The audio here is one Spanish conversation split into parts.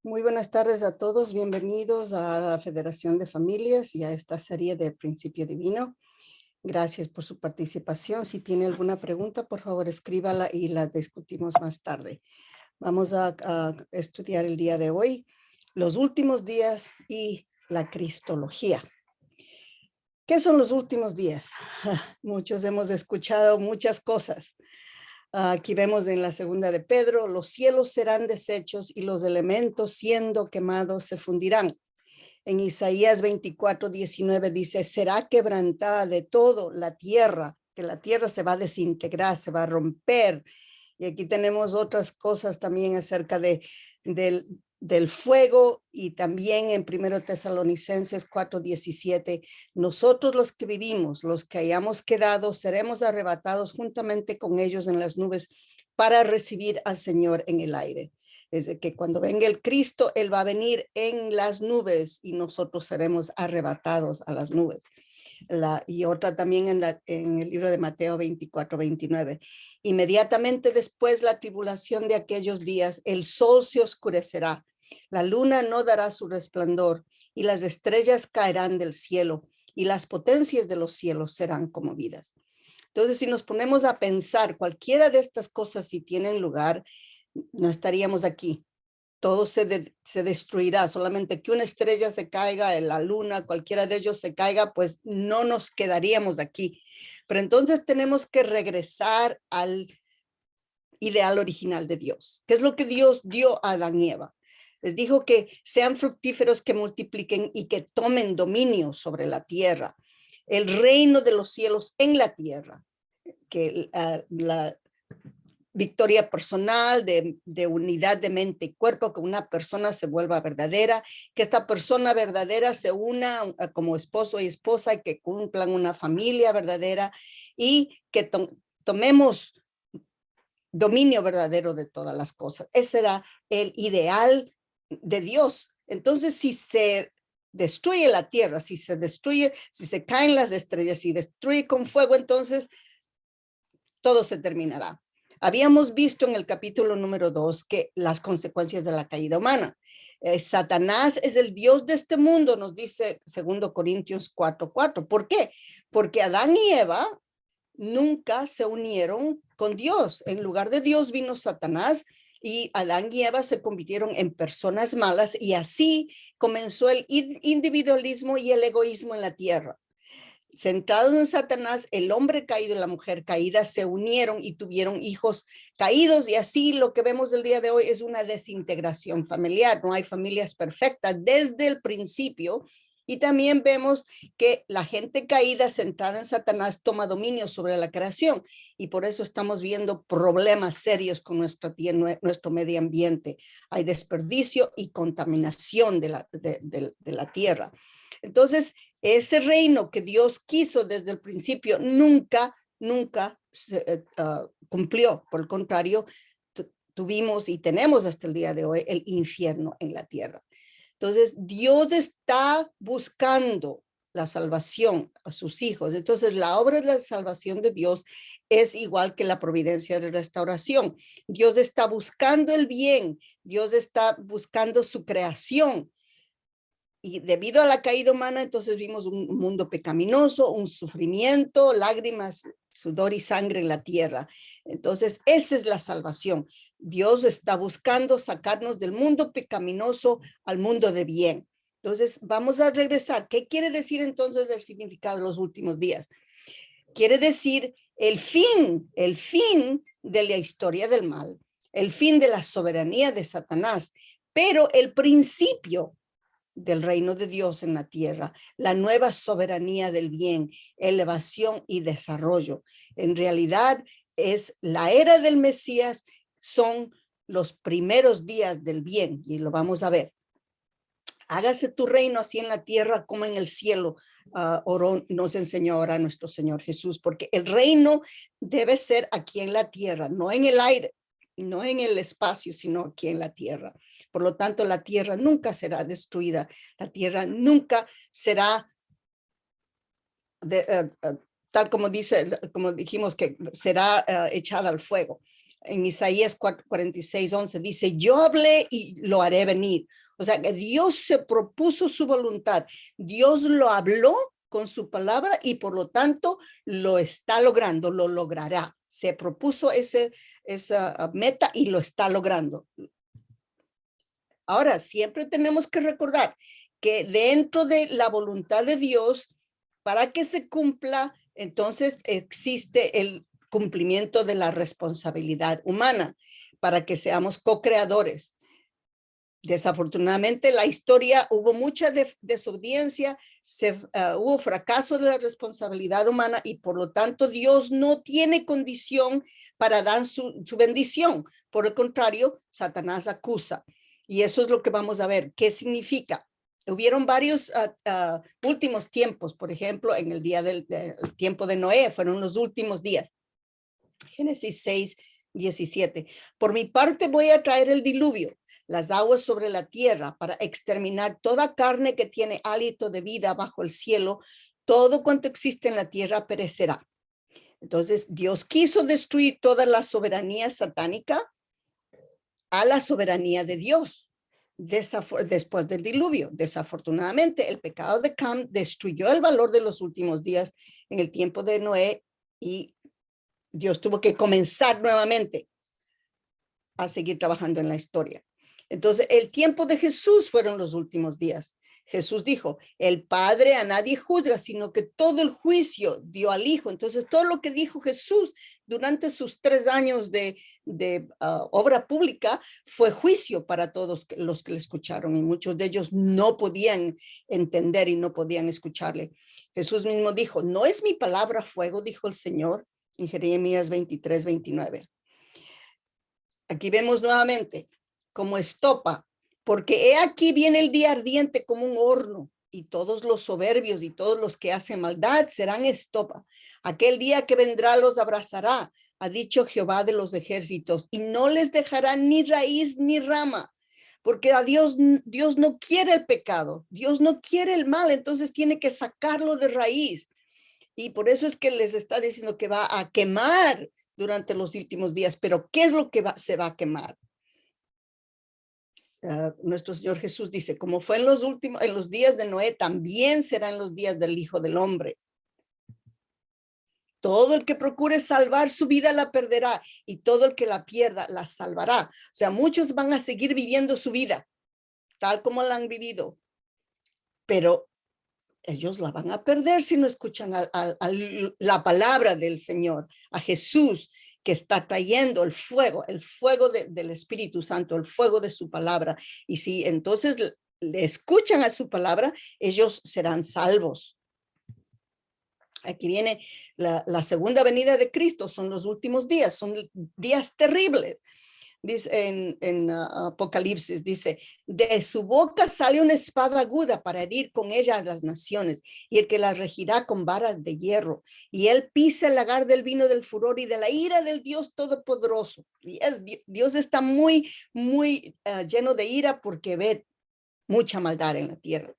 Muy buenas tardes a todos, bienvenidos a la Federación de Familias y a esta serie de Principio Divino. Gracias por su participación. Si tiene alguna pregunta, por favor escríbala y la discutimos más tarde. Vamos a estudiar el día de hoy los últimos días y la cristología. ¿Qué son los últimos días? Muchos hemos escuchado muchas cosas. Aquí vemos en la segunda de Pedro, los cielos serán deshechos y los elementos siendo quemados se fundirán. En Isaías 24:19 dice, será quebrantada de todo la tierra, que la tierra se va a desintegrar, se va a romper. Y aquí tenemos otras cosas también acerca del fuego, y también en 1 Tesalonicenses 4:17, nosotros los que vivimos, los que hayamos quedado, seremos arrebatados juntamente con ellos en las nubes para recibir al Señor en el aire. Es de que cuando venga el Cristo, Él va a venir en las nubes y nosotros seremos arrebatados a las nubes. Y otra también en el libro de Mateo 24:29. Inmediatamente después la tribulación de aquellos días, el sol se oscurecerá, la luna no dará su resplandor y las estrellas caerán del cielo y las potencias de los cielos serán conmovidas. Entonces, si nos ponemos a pensar cualquiera de estas cosas, si tienen lugar, no estaríamos aquí. Todo se destruirá, solamente que una estrella se caiga, en la luna, cualquiera de ellos se caiga, pues no nos quedaríamos aquí. Pero entonces tenemos que regresar al ideal original de Dios. ¿Qué es lo que Dios dio a Adán y Eva? Les dijo que sean fructíferos, que multipliquen y que tomen dominio sobre la tierra. El reino de los cielos en la tierra, que la victoria personal, de unidad de mente y cuerpo, que una persona se vuelva verdadera, que esta persona verdadera se una como esposo y esposa y que cumplan una familia verdadera y que tomemos dominio verdadero de todas las cosas. Ese era el ideal de Dios. Entonces, si se destruye la tierra, si se caen las estrellas, si destruye con fuego, entonces todo se terminará. Habíamos visto en el capítulo número 2 que las consecuencias de la caída humana. Satanás es el Dios de este mundo, nos dice 2 Corintios 4:4. ¿Por qué? Porque Adán y Eva nunca se unieron con Dios. En lugar de Dios vino Satanás y Adán y Eva se convirtieron en personas malas y así comenzó el individualismo y el egoísmo en la tierra. Centrados en Satanás, el hombre caído y la mujer caída se unieron y tuvieron hijos caídos, y así lo que vemos el día de hoy es una desintegración familiar. No hay familias perfectas desde el principio, y también vemos que la gente caída centrada en Satanás toma dominio sobre la creación, y por eso estamos viendo problemas serios con nuestro medio ambiente. Hay desperdicio y contaminación de la tierra. Entonces, ese reino que Dios quiso desde el principio nunca se cumplió. Por el contrario, tuvimos y tenemos hasta el día de hoy el infierno en la tierra. Entonces, Dios está buscando la salvación a sus hijos. Entonces, la obra de la salvación de Dios es igual que la providencia de restauración. Dios está buscando el bien, Dios está buscando su creación. Y debido a la caída humana, entonces vimos un mundo pecaminoso, un sufrimiento, lágrimas, sudor y sangre en la tierra. Entonces, esa es la salvación. Dios está buscando sacarnos del mundo pecaminoso al mundo de bien. Entonces, vamos a regresar. ¿Qué quiere decir entonces el significado de los últimos días? Quiere decir el fin de la historia del mal, el fin de la soberanía de Satanás, pero el principio del reino de Dios en la tierra, la nueva soberanía del bien, elevación y desarrollo. En realidad es la era del Mesías, son los primeros días del bien, y lo vamos a ver. Hágase tu reino así en la tierra como en el cielo, nos enseñó ahora nuestro Señor Jesús, porque el reino debe ser aquí en la tierra, no en el aire, no en el espacio, sino aquí en la tierra. Por lo tanto, la tierra nunca será destruida, la tierra nunca será tal como dijimos, que será echada al fuego. En Isaías 46:11 dice, yo hablé y lo haré venir. O sea, que Dios se propuso su voluntad. Dios lo habló con su palabra y por lo tanto lo está logrando, lo logrará. Se propuso esa meta y lo está logrando. Ahora, siempre tenemos que recordar que dentro de la voluntad de Dios, para que se cumpla, entonces existe el cumplimiento de la responsabilidad humana para que seamos co-creadores. Desafortunadamente, la historia hubo mucha desobediencia, hubo fracaso de la responsabilidad humana y por lo tanto Dios no tiene condición para dar su bendición. Por el contrario, Satanás acusa. Y eso es lo que vamos a ver. ¿Qué significa? Hubieron varios últimos tiempos, por ejemplo, en el día del tiempo de Noé, fueron los últimos días. Génesis 6:17. Por mi parte voy a traer el diluvio, las aguas sobre la tierra, para exterminar toda carne que tiene hálito de vida bajo el cielo. Todo cuanto existe en la tierra perecerá. Entonces, Dios quiso destruir toda la soberanía satánica a la soberanía de Dios. Después del diluvio, desafortunadamente, el pecado de Cam destruyó el valor de los últimos días en el tiempo de Noé y Dios tuvo que comenzar nuevamente a seguir trabajando en la historia. Entonces, el tiempo de Jesús fueron los últimos días. Jesús dijo, el Padre a nadie juzga, sino que todo el juicio dio al Hijo. Entonces, todo lo que dijo Jesús durante sus 3 años de obra pública fue juicio para todos los que le escucharon y muchos de ellos no podían entender y no podían escucharle. Jesús mismo dijo, no es mi palabra fuego, dijo el Señor en Jeremías 23:29. Aquí vemos nuevamente como estopa, porque he aquí viene el día ardiente como un horno, y todos los soberbios y todos los que hacen maldad serán estopa. Aquel día que vendrá los abrazará, ha dicho Jehová de los ejércitos, y no les dejará ni raíz ni rama, porque a Dios no quiere el pecado, Dios no quiere el mal, entonces tiene que sacarlo de raíz. Y por eso es que les está diciendo que va a quemar durante los últimos días. Pero ¿qué es lo que se va a quemar? Nuestro Señor Jesús dice, como fue en los días de Noé, también serán los días del Hijo del Hombre. Todo el que procure salvar su vida la perderá, y todo el que la pierda la salvará. O sea, muchos van a seguir viviendo su vida, tal como la han vivido, pero ellos la van a perder si no escuchan a la palabra del Señor, a Jesús, que está trayendo el fuego del Espíritu Santo, el fuego de su palabra. Y si entonces le escuchan a su palabra, ellos serán salvos. Aquí viene la segunda venida de Cristo, son los últimos días, son días terribles. Dice en Apocalipsis, dice, de su boca sale una espada aguda para herir con ella a las naciones, y el que las regirá con varas de hierro, y él pisa el lagar del vino del furor y de la ira del Dios Todopoderoso. Y Dios está muy lleno de ira porque ve mucha maldad en la tierra.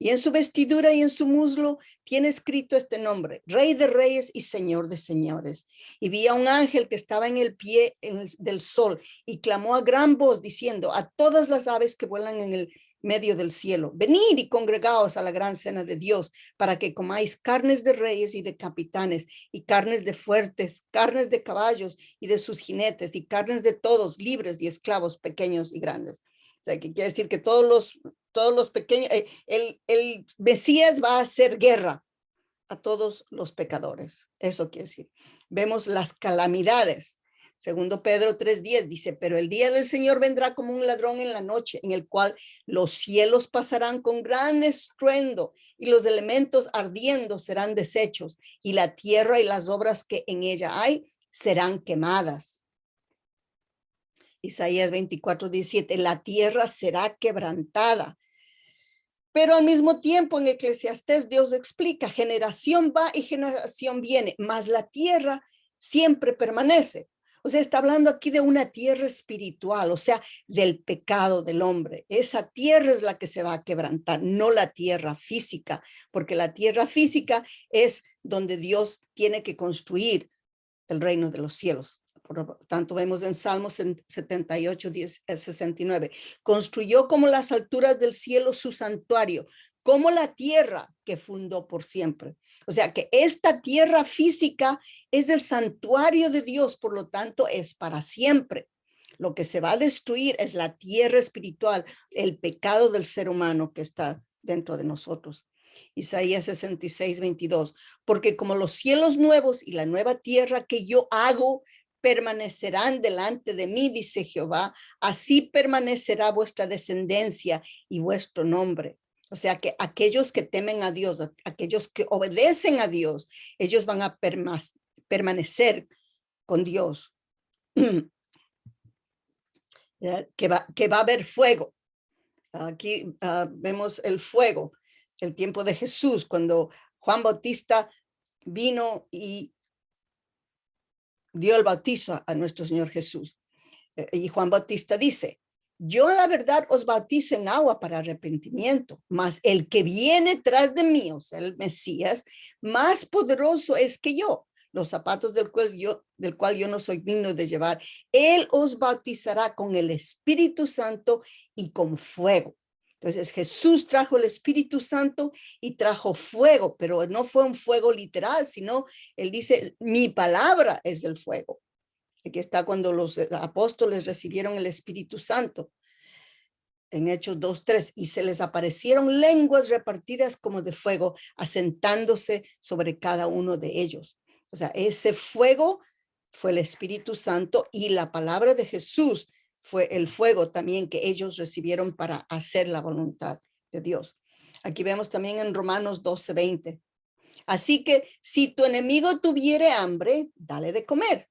Y en su vestidura y en su muslo tiene escrito este nombre, Rey de Reyes y Señor de Señores. Y vi a un ángel que estaba en el pie del sol y clamó a gran voz diciendo a todas las aves que vuelan en el medio del cielo, venid y congregaos a la gran cena de Dios, para que comáis carnes de reyes y de capitanes, y carnes de fuertes, carnes de caballos y de sus jinetes, y carnes de todos, libres y esclavos, pequeños y grandes. O sea, que quiere decir que todos los pequeños, el Mesías va a hacer guerra a todos los pecadores. Eso quiere decir. Vemos las calamidades. Segundo Pedro 3:10 dice, pero el día del Señor vendrá como un ladrón en la noche, en el cual los cielos pasarán con gran estruendo y los elementos ardiendo serán deshechos, y la tierra y las obras que en ella hay serán quemadas. Isaías 24:17, la tierra será quebrantada. Pero al mismo tiempo en Eclesiastés Dios explica, generación va y generación viene, mas la tierra siempre permanece. O sea, está hablando aquí de una tierra espiritual, o sea, del pecado del hombre. Esa tierra es la que se va a quebrantar, no la tierra física, porque la tierra física es donde Dios tiene que construir el reino de los cielos. Por lo tanto, vemos en Salmos 78, 69. Construyó como las alturas del cielo su santuario, como la tierra que fundó por siempre. O sea que esta tierra física es el santuario de Dios, por lo tanto es para siempre. Lo que se va a destruir es la tierra espiritual, el pecado del ser humano que está dentro de nosotros. Isaías 66, 22. Porque como los cielos nuevos y la nueva tierra que yo hago permanecerán delante de mí, dice Jehová, así permanecerá vuestra descendencia y vuestro nombre. O sea que aquellos que temen a Dios, aquellos que obedecen a Dios, ellos van a permanecer con Dios. Que va a haber fuego. Aquí vemos el fuego, el tiempo de Jesús, cuando Juan Bautista vino y dio el bautizo a nuestro Señor Jesús. Y Juan Bautista dice, yo la verdad os bautizo en agua para arrepentimiento, mas el que viene tras de mí, o sea, el Mesías, más poderoso es que yo, los zapatos del cual yo no soy digno de llevar. Él os bautizará con el Espíritu Santo y con fuego. Entonces Jesús trajo el Espíritu Santo y trajo fuego, pero no fue un fuego literal, sino él dice, mi palabra es el fuego. Aquí está cuando los apóstoles recibieron el Espíritu Santo en Hechos 2:3, y se les aparecieron lenguas repartidas como de fuego, asentándose sobre cada uno de ellos. O sea, ese fuego fue el Espíritu Santo y la palabra de Jesús fue el fuego también que ellos recibieron para hacer la voluntad de Dios. Aquí vemos también en Romanos 12:20. Así que si tu enemigo tuviere hambre, dale de comer.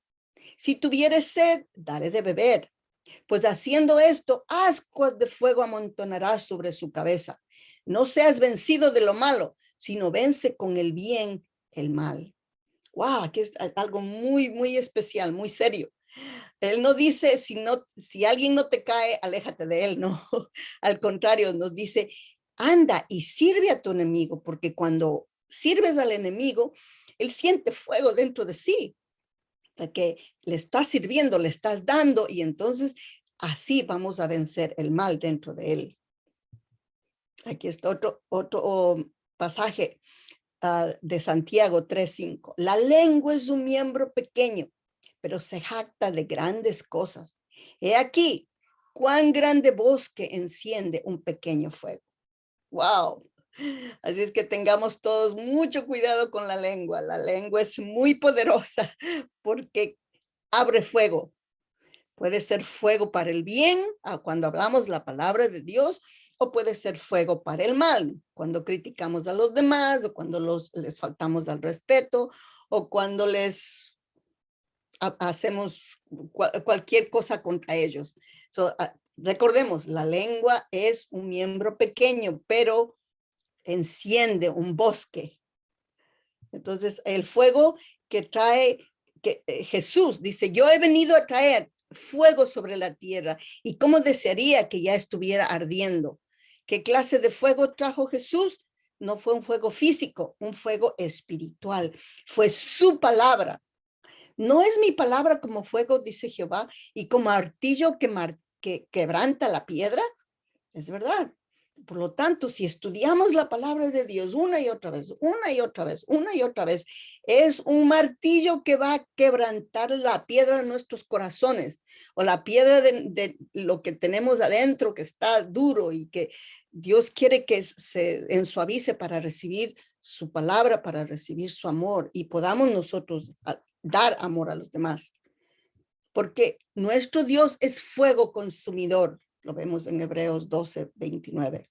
Si tuviere sed, dale de beber. Pues haciendo esto, ascuas de fuego amontonarás sobre su cabeza. No seas vencido de lo malo, sino vence con el bien el mal. Wow, aquí es algo muy, muy especial, muy serio. Él no dice, si alguien no te cae, aléjate de él, no. Al contrario, nos dice, anda y sirve a tu enemigo, porque cuando sirves al enemigo, él siente fuego dentro de sí, que le estás sirviendo, le estás dando, y entonces así vamos a vencer el mal dentro de él. Aquí está otro pasaje de Santiago 3:5. La lengua es un miembro pequeño, pero se jacta de grandes cosas. He aquí, cuán grande bosque enciende un pequeño fuego. ¡Wow! Así es que tengamos todos mucho cuidado con la lengua. La lengua es muy poderosa porque abre fuego. Puede ser fuego para el bien, cuando hablamos la palabra de Dios, o puede ser fuego para el mal, cuando criticamos a los demás, o cuando les faltamos al respeto, o cuando les hacemos cualquier cosa contra ellos. Recordemos, la lengua es un miembro pequeño, pero enciende un bosque. Entonces, el fuego que trae, que Jesús dice, yo he venido a traer fuego sobre la tierra, y cómo desearía que ya estuviera ardiendo. ¿Qué clase de fuego trajo Jesús? No fue un fuego físico, un fuego espiritual. Fue su palabra. No es mi palabra como fuego, dice Jehová, y como martillo que quebranta la piedra. Es verdad. Por lo tanto, si estudiamos la palabra de Dios una y otra vez, una y otra vez, una y otra vez, es un martillo que va a quebrantar la piedra de nuestros corazones, o la piedra de lo que tenemos adentro que está duro, y que Dios quiere que se ensuavice para recibir su palabra, para recibir su amor, y podamos nosotros dar amor a los demás. Porque nuestro Dios es fuego consumidor. Lo vemos en Hebreos 12:29.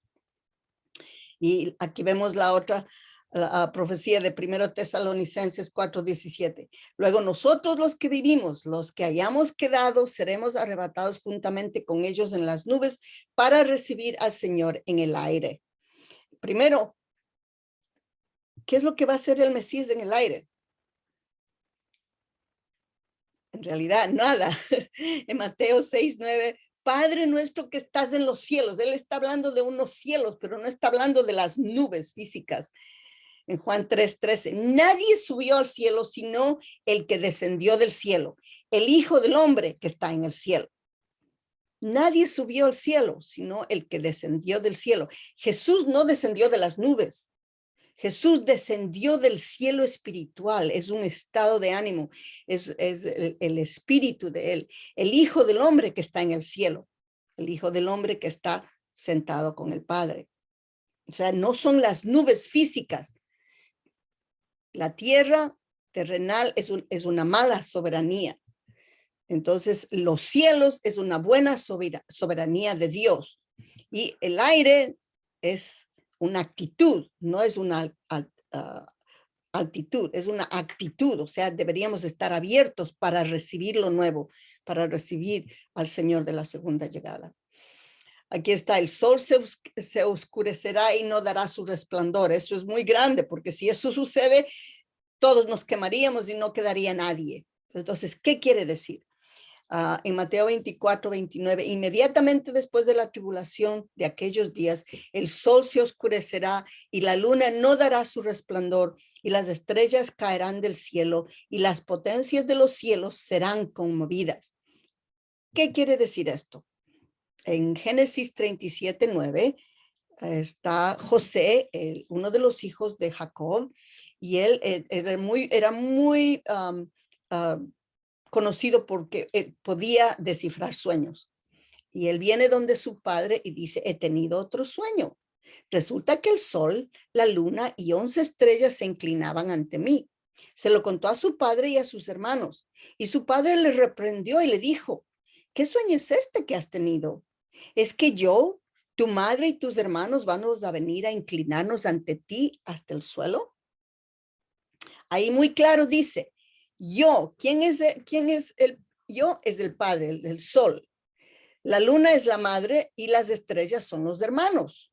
Y aquí vemos la otra la profecía de 1 Tesalonicenses 4:17. Luego nosotros los que vivimos, los que hayamos quedado, seremos arrebatados juntamente con ellos en las nubes para recibir al Señor en el aire. Primero, ¿qué es lo que va a hacer el Mesías en el aire? En realidad, nada. En Mateo 6:9, Padre nuestro que estás en los cielos. Él está hablando de unos cielos, pero no está hablando de las nubes físicas. en Juan 3:13. Nadie subió al cielo sino el que descendió del cielo, el Hijo del Hombre que está en el cielo. Nadie subió al cielo sino el que descendió del cielo. Jesús no descendió de las nubes. Jesús descendió del cielo espiritual, es un estado de ánimo, es el espíritu de él, el Hijo del Hombre que está en el cielo, el Hijo del Hombre que está sentado con el Padre. O sea, no son las nubes físicas. La tierra terrenal es una mala soberanía. Entonces, los cielos es una buena soberanía de Dios. Y el aire es una actitud, no es una altitud, es una actitud. O sea, deberíamos estar abiertos para recibir lo nuevo, para recibir al Señor de la segunda llegada. Aquí está, el sol se oscurecerá y no dará su resplandor. Eso es muy grande, porque si eso sucede, todos nos quemaríamos y no quedaría nadie. Entonces, ¿qué quiere decir? En Mateo 24:29, inmediatamente después de la tribulación de aquellos días, el sol se oscurecerá y la luna no dará su resplandor y las estrellas caerán del cielo y las potencias de los cielos serán conmovidas. ¿Qué quiere decir esto? En Génesis 37:9 está José, uno de los hijos de Jacob, y él era muy conocido porque él podía descifrar sueños. Y él viene donde su padre y dice, he tenido otro sueño. Resulta que el sol, la luna y 11 estrellas se inclinaban ante mí. Se lo contó a su padre y a sus hermanos. Y su padre le reprendió y le dijo, ¿qué sueño es este que has tenido? ¿Es que yo, tu madre y tus hermanos vamos a venir a inclinarnos ante ti hasta el suelo? Ahí muy claro dice, yo, ¿quién es el yo? Es el padre, el sol. La luna es la madre y las estrellas son los hermanos.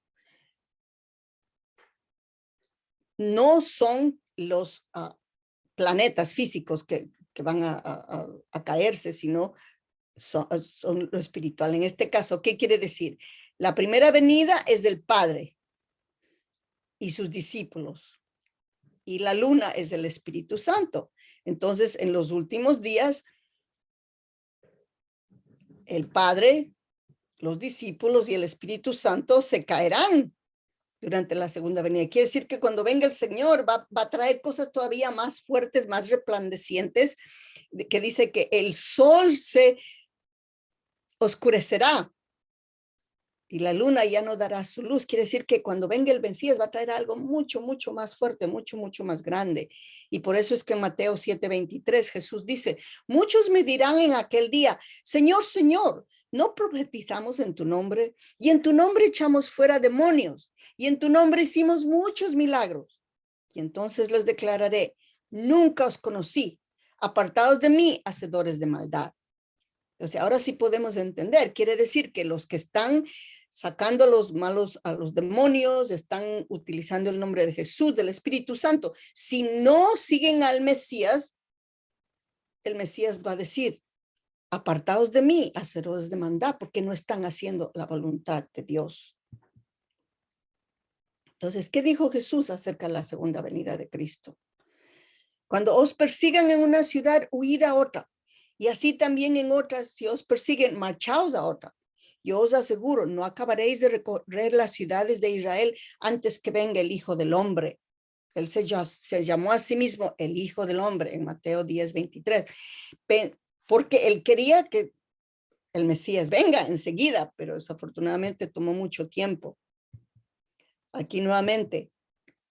No son los planetas físicos que van a caerse, sino son lo espiritual. En este caso, ¿qué quiere decir? La primera venida es del Padre y sus discípulos. Y la luna es el Espíritu Santo. Entonces, en los últimos días, el Padre, los discípulos y el Espíritu Santo se caerán durante la segunda venida. Quiere decir que cuando venga el Señor va a traer cosas todavía más fuertes, más resplandecientes, que dice que el sol se oscurecerá y la luna ya no dará su luz. Quiere decir que cuando venga el Mesías va a traer algo mucho, mucho más fuerte, mucho, mucho más grande. Y por eso es que en Mateo 7:23 Jesús dice, muchos me dirán en aquel día, Señor, Señor, ¿no profetizamos en tu nombre? Y en tu nombre echamos fuera demonios. Y en tu nombre hicimos muchos milagros. Y entonces les declararé, nunca os conocí, apartados de mí, hacedores de maldad. O sea, ahora sí podemos entender. Quiere decir que los que están sacando a los malos, a los demonios, están utilizando el nombre de Jesús, del Espíritu Santo. Si no siguen al Mesías, el Mesías va a decir, apartaos de mí, hacedores de maldad, porque no están haciendo la voluntad de Dios. Entonces, ¿qué dijo Jesús acerca de la segunda venida de Cristo? Cuando os persigan en una ciudad, huid a otra. Y así también en otras, si os persiguen, marchaos a otra. Yo os aseguro, no acabaréis de recorrer las ciudades de Israel antes que venga el Hijo del Hombre. Él se llamó a sí mismo el Hijo del Hombre en Mateo 10:23, porque él quería que el Mesías venga enseguida, pero desafortunadamente tomó mucho tiempo. Aquí nuevamente,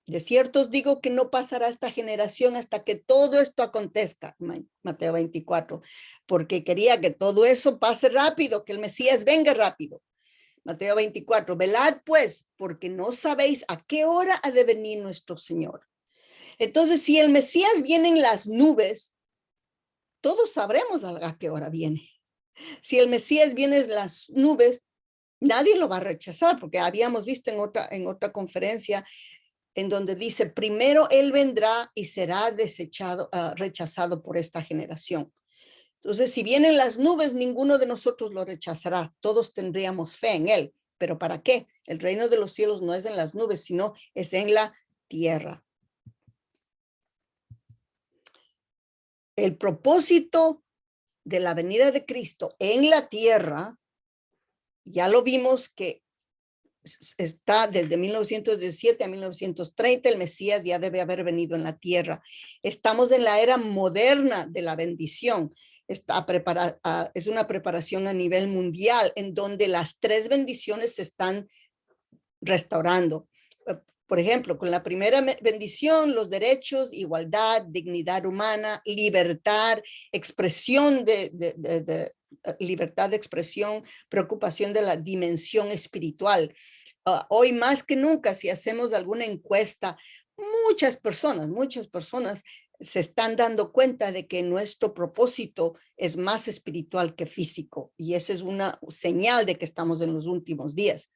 de cierto os digo que no pasará esta generación hasta que todo esto acontezca, Mateo 24, porque quería que todo eso pase rápido, que el Mesías venga rápido. Mateo 24, velad pues, porque no sabéis a qué hora ha de venir nuestro Señor. Entonces, si el Mesías viene en las nubes, todos sabremos a qué hora viene. Si el Mesías viene en las nubes, nadie lo va a rechazar, porque habíamos visto en otra conferencia en donde dice, primero él vendrá y será desechado, rechazado por esta generación. Entonces, si vienen las nubes, ninguno de nosotros lo rechazará. Todos tendríamos fe en él. ¿Pero para qué? El reino de los cielos no es en las nubes, sino es en la tierra. el propósito de la venida de Cristo en la tierra, ya lo vimos que está desde 1917 a 1930, el Mesías ya debe haber venido en la tierra. Estamos en la era moderna de la bendición. Es una preparación a nivel mundial en donde las tres bendiciones se están restaurando. Por ejemplo, con la primera bendición, los derechos, igualdad, dignidad humana, libertad, expresión libertad de expresión, preocupación de la dimensión espiritual. Hoy más que nunca, si hacemos alguna encuesta, muchas personas se están dando cuenta de que nuestro propósito es más espiritual que físico, y esa es una señal de que estamos en los últimos días.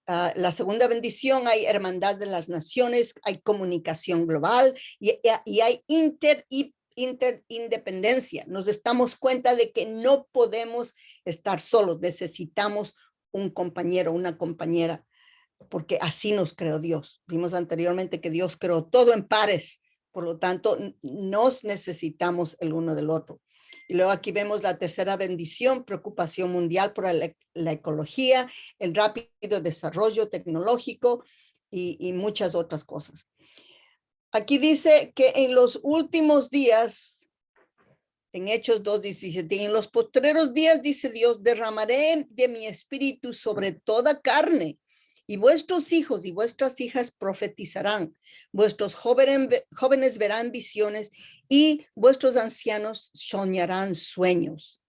La segunda bendición, hay hermandad de las naciones, hay comunicación global y hay interindependencia. Nos damos cuenta de que no podemos estar solos, necesitamos un compañero, una compañera, porque así nos creó Dios. Vimos anteriormente que Dios creó todo en pares, por lo tanto, nos necesitamos el uno del otro. Y luego aquí vemos la tercera bendición, preocupación mundial por la ecología, el rápido desarrollo tecnológico y muchas otras cosas. Aquí dice que en los últimos días, en Hechos 2:17, en los postreros días, dice Dios, derramaré de mi espíritu sobre toda carne, y vuestros hijos y vuestras hijas profetizarán, vuestros jóvenes verán visiones y vuestros ancianos soñarán sueños.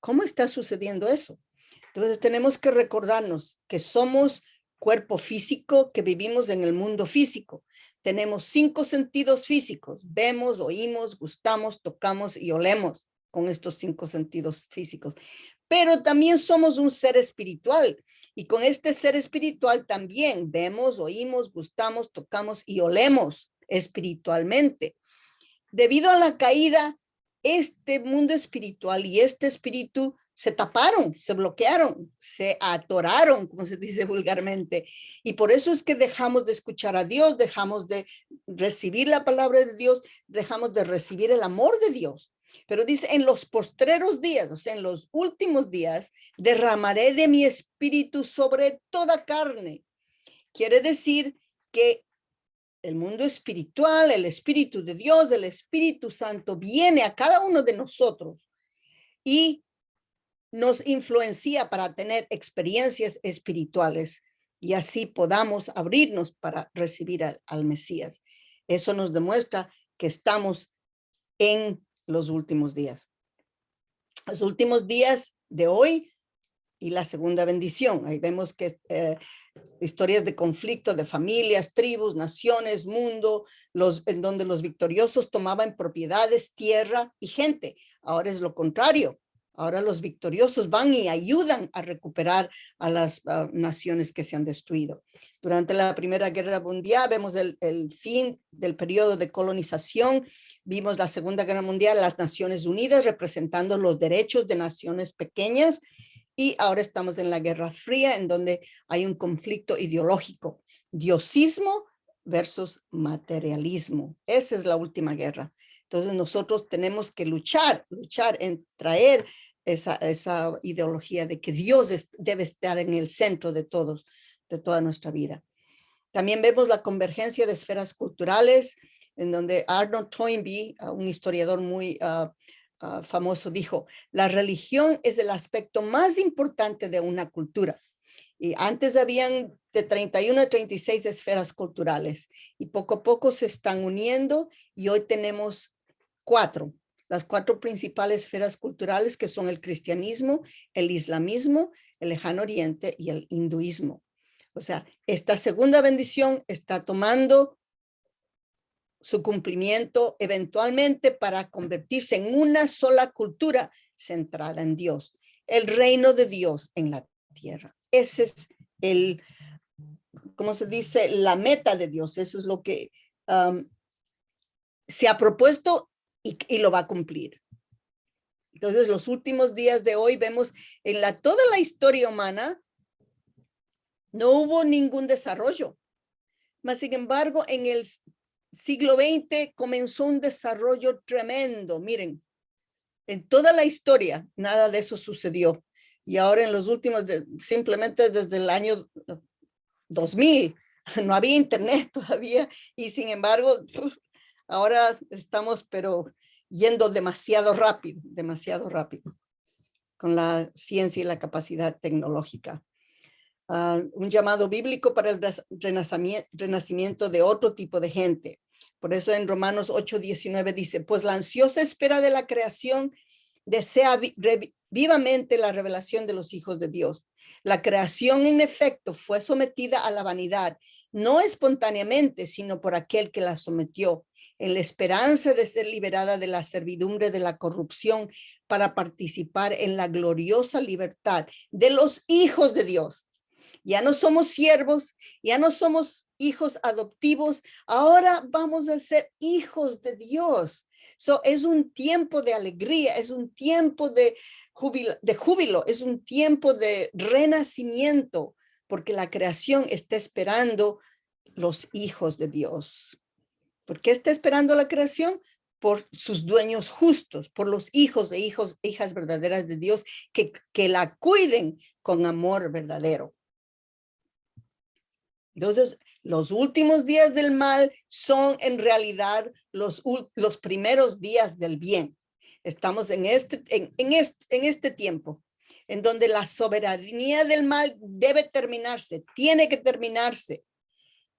¿Cómo está sucediendo eso? Entonces tenemos que recordarnos que somos cuerpo físico, que vivimos en el mundo físico. Tenemos 5 sentidos físicos: vemos, oímos, gustamos, tocamos y olemos, con estos 5 sentidos físicos. Pero también somos un ser espiritual, y con este ser espiritual también vemos, oímos, gustamos, tocamos y olemos espiritualmente. Debido a la caída, este mundo espiritual y este espíritu se taparon, se bloquearon, se atoraron, como se dice vulgarmente. Y por eso es que dejamos de escuchar a Dios, dejamos de recibir la palabra de Dios, dejamos de recibir el amor de Dios. Pero dice, en los postreros días, o sea, en los últimos días, derramaré de mi espíritu sobre toda carne. Quiere decir que el mundo espiritual, el Espíritu de Dios, el Espíritu Santo, viene a cada uno de nosotros y nos influencia para tener experiencias espirituales, y así podamos abrirnos para recibir al Mesías. Eso nos demuestra que estamos en los últimos días. Los últimos días de hoy y la segunda bendición. Ahí vemos que historias de conflicto de familias, tribus, naciones, mundo, en donde los victoriosos tomaban propiedades, tierra y gente. Ahora es lo contrario. Ahora los victoriosos van y ayudan a recuperar a las naciones que se han destruido. Durante la Primera Guerra Mundial vemos el fin del periodo de colonización. Vimos la Segunda Guerra Mundial, las Naciones Unidas representando los derechos de naciones pequeñas. Y ahora estamos en la Guerra Fría, en donde hay un conflicto ideológico, diosismo versus materialismo. Esa es la última guerra. Entonces nosotros tenemos que luchar en traer esa ideología de que Dios debe estar en el centro de toda nuestra vida. También vemos la convergencia de esferas culturales, en donde Arnold Toynbee, un historiador muy famoso, dijo: la religión es el aspecto más importante de una cultura. Y antes habían de 31 a 36 esferas culturales, y poco a poco se están uniendo, y hoy tenemos 4, las 4 principales esferas culturales, que son el cristianismo, el islamismo, el lejano oriente y el hinduismo. O sea, esta segunda bendición está tomando su cumplimiento eventualmente para convertirse en una sola cultura centrada en Dios, el reino de Dios en la tierra. Ese es ¿cómo se dice? La meta de Dios. Eso es lo que se ha propuesto y lo va a cumplir. Entonces, los últimos días de hoy vemos en toda la historia humana, no hubo ningún desarrollo. Mas, sin embargo, en el siglo XX comenzó un desarrollo tremendo. Miren, en toda la historia, nada de eso sucedió. Y ahora en los últimos, simplemente desde el año 2000, no había internet todavía. Y sin embargo, ahora estamos, pero yendo demasiado rápido, con la ciencia y la capacidad tecnológica. Un llamado bíblico para el renacimiento de otro tipo de gente. Por eso en Romanos 8:19 dice, pues la ansiosa espera de la creación desea vivamente la revelación de los hijos de Dios. La creación en efecto fue sometida a la vanidad, no espontáneamente, sino por aquel que la sometió, en la esperanza de ser liberada de la servidumbre de la corrupción para participar en la gloriosa libertad de los hijos de Dios. Ya no somos siervos, ya no somos hijos adoptivos, ahora vamos a ser hijos de Dios. Es un tiempo de alegría, es un tiempo de júbilo, es un tiempo de renacimiento, porque la creación está esperando los hijos de Dios. ¿Por qué está esperando la creación? Por sus dueños justos, por los hijos e hijas verdaderas de Dios que la cuiden con amor verdadero. Entonces, los últimos días del mal son en realidad los primeros días del bien. Estamos en este tiempo en donde la soberanía del mal debe terminarse, tiene que terminarse,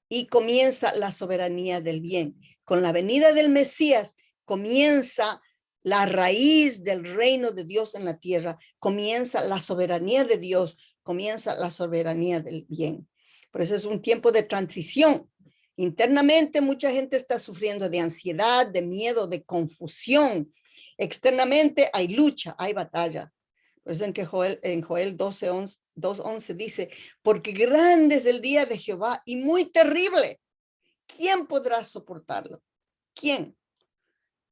y comienza la soberanía del bien. Con la venida del Mesías comienza la raíz del reino de Dios en la tierra, comienza la soberanía de Dios, comienza la soberanía del bien. Por eso es un tiempo de transición. Internamente mucha gente está sufriendo de ansiedad, de miedo, de confusión. Externamente hay lucha, hay batalla. Por eso en Joel 2:11 dice, porque grande es el día de Jehová y muy terrible. ¿Quién podrá soportarlo? ¿Quién?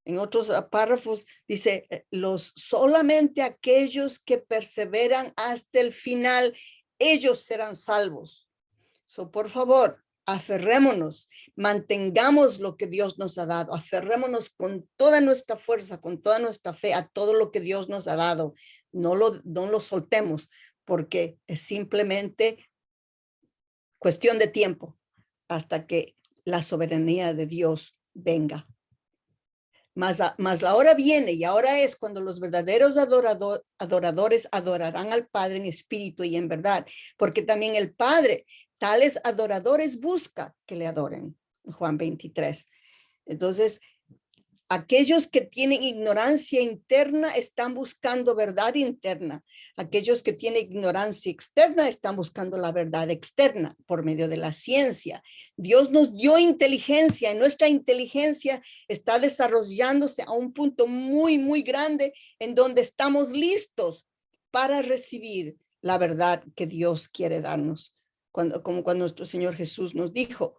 En otros párrafos dice, solamente aquellos que perseveran hasta el final, ellos serán salvos. Por favor, aferrémonos, mantengamos lo que Dios nos ha dado, aferrémonos con toda nuestra fuerza, con toda nuestra fe a todo lo que Dios nos ha dado. No lo soltemos, porque es simplemente cuestión de tiempo hasta que la soberanía de Dios venga. Mas la hora viene y ahora es cuando los verdaderos adoradores adorarán al Padre en espíritu y en verdad, porque también el Padre tales adoradores busca que le adoren. Juan 23. Entonces, aquellos que tienen ignorancia interna están buscando verdad interna. Aquellos que tienen ignorancia externa están buscando la verdad externa por medio de la ciencia. Dios nos dio inteligencia y nuestra inteligencia está desarrollándose a un punto muy, muy grande en donde estamos listos para recibir la verdad que Dios quiere darnos. Como cuando nuestro Señor Jesús nos dijo,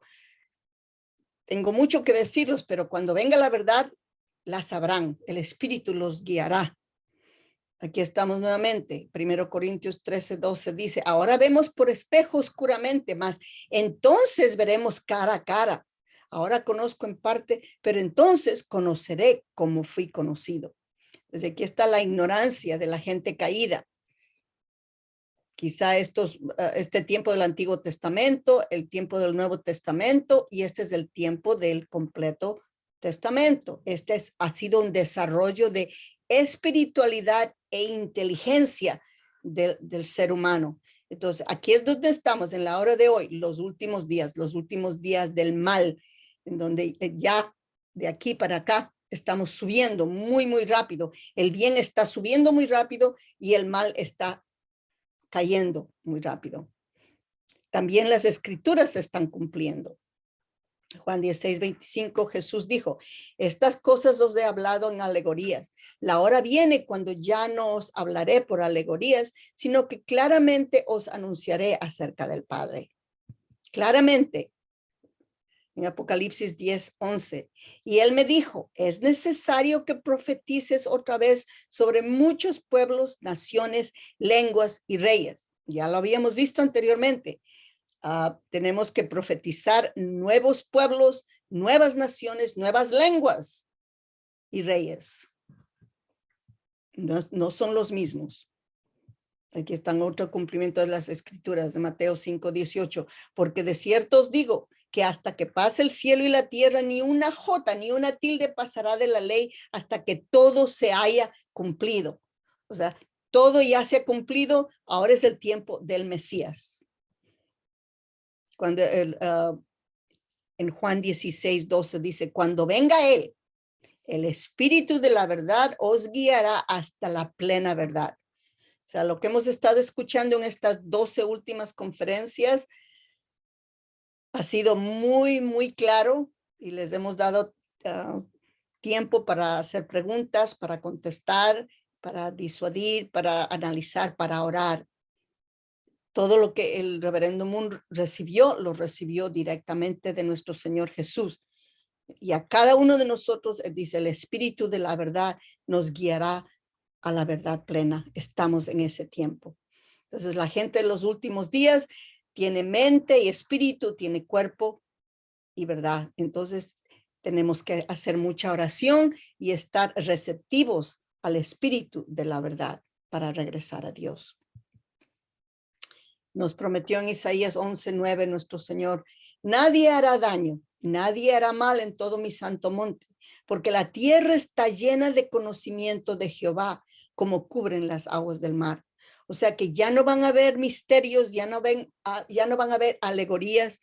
tengo mucho que decirlos, pero cuando venga la verdad, la sabrán, el Espíritu los guiará. Aquí estamos nuevamente, 1 Corintios 13:12 dice, ahora vemos por espejo oscuramente, mas entonces veremos cara a cara. Ahora conozco en parte, pero entonces conoceré como fui conocido. Desde aquí está la ignorancia de la gente caída. Quizá este tiempo del Antiguo Testamento, el tiempo del Nuevo Testamento, y este es el tiempo del completo Testamento. Ha sido un desarrollo de espiritualidad e inteligencia del ser humano. Entonces, aquí es donde estamos en la hora de hoy, los últimos días del mal, en donde ya de aquí para acá estamos subiendo muy, muy rápido. El bien está subiendo muy rápido y el mal está cayendo muy rápido. También las escrituras se están cumpliendo. Juan 16:25, Jesús dijo, estas cosas os he hablado en alegorías. La hora viene cuando ya no os hablaré por alegorías, sino que claramente os anunciaré acerca del Padre. Claramente. En Apocalipsis 10:11. Y él me dijo, es necesario que profetices otra vez sobre muchos pueblos, naciones, lenguas y reyes. Ya lo habíamos visto anteriormente. Tenemos que profetizar nuevos pueblos, nuevas naciones, nuevas lenguas y reyes. No son los mismos. Aquí están otro cumplimiento de las escrituras de Mateo 5:18. Porque de cierto os digo que hasta que pase el cielo y la tierra, ni una jota, ni una tilde pasará de la ley hasta que todo se haya cumplido. O sea, todo ya se ha cumplido. Ahora es el tiempo del Mesías. Cuando en Juan 16:12 dice, cuando venga él, el Espíritu de la verdad os guiará hasta la plena verdad. O sea, lo que hemos estado escuchando en estas 12 últimas conferencias ha sido muy, muy claro y les hemos dado tiempo para hacer preguntas, para contestar, para disuadir, para analizar, para orar. Todo lo que el reverendo Moon recibió, lo recibió directamente de nuestro Señor Jesús. Y a cada uno de nosotros, él dice, el Espíritu de la verdad nos guiará a la verdad plena. Estamos en ese tiempo. Entonces, la gente de los últimos días tiene mente y espíritu, tiene cuerpo y verdad. Entonces, tenemos que hacer mucha oración y estar receptivos al Espíritu de la verdad para regresar a Dios. Nos prometió en Isaías 11:9 nuestro Señor, nadie hará daño, nadie hará mal en todo mi santo monte, porque la tierra está llena de conocimiento de Jehová, como cubren las aguas del mar. O sea que ya no van a haber misterios, ya no van a haber alegorías,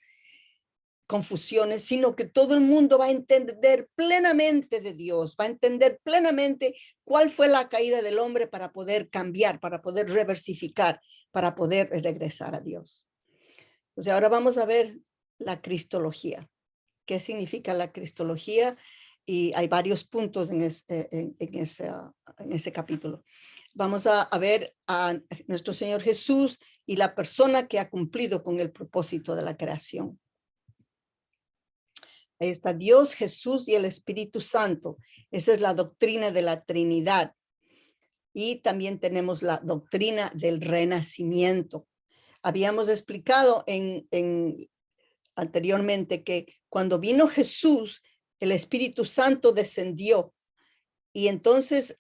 confusiones, sino que todo el mundo va a entender plenamente de Dios, va a entender plenamente cuál fue la caída del hombre para poder cambiar, para poder reversificar, para poder regresar a Dios. O sea, ahora vamos a ver la cristología. ¿Qué significa la cristología? Y hay varios puntos en ese capítulo. Vamos a ver a nuestro Señor Jesús y la persona que ha cumplido con el propósito de la creación. Ahí está Dios, Jesús y el Espíritu Santo. Esa es la doctrina de la Trinidad. Y también tenemos la doctrina del renacimiento. Habíamos explicado anteriormente que cuando vino Jesús, el Espíritu Santo descendió. Y entonces,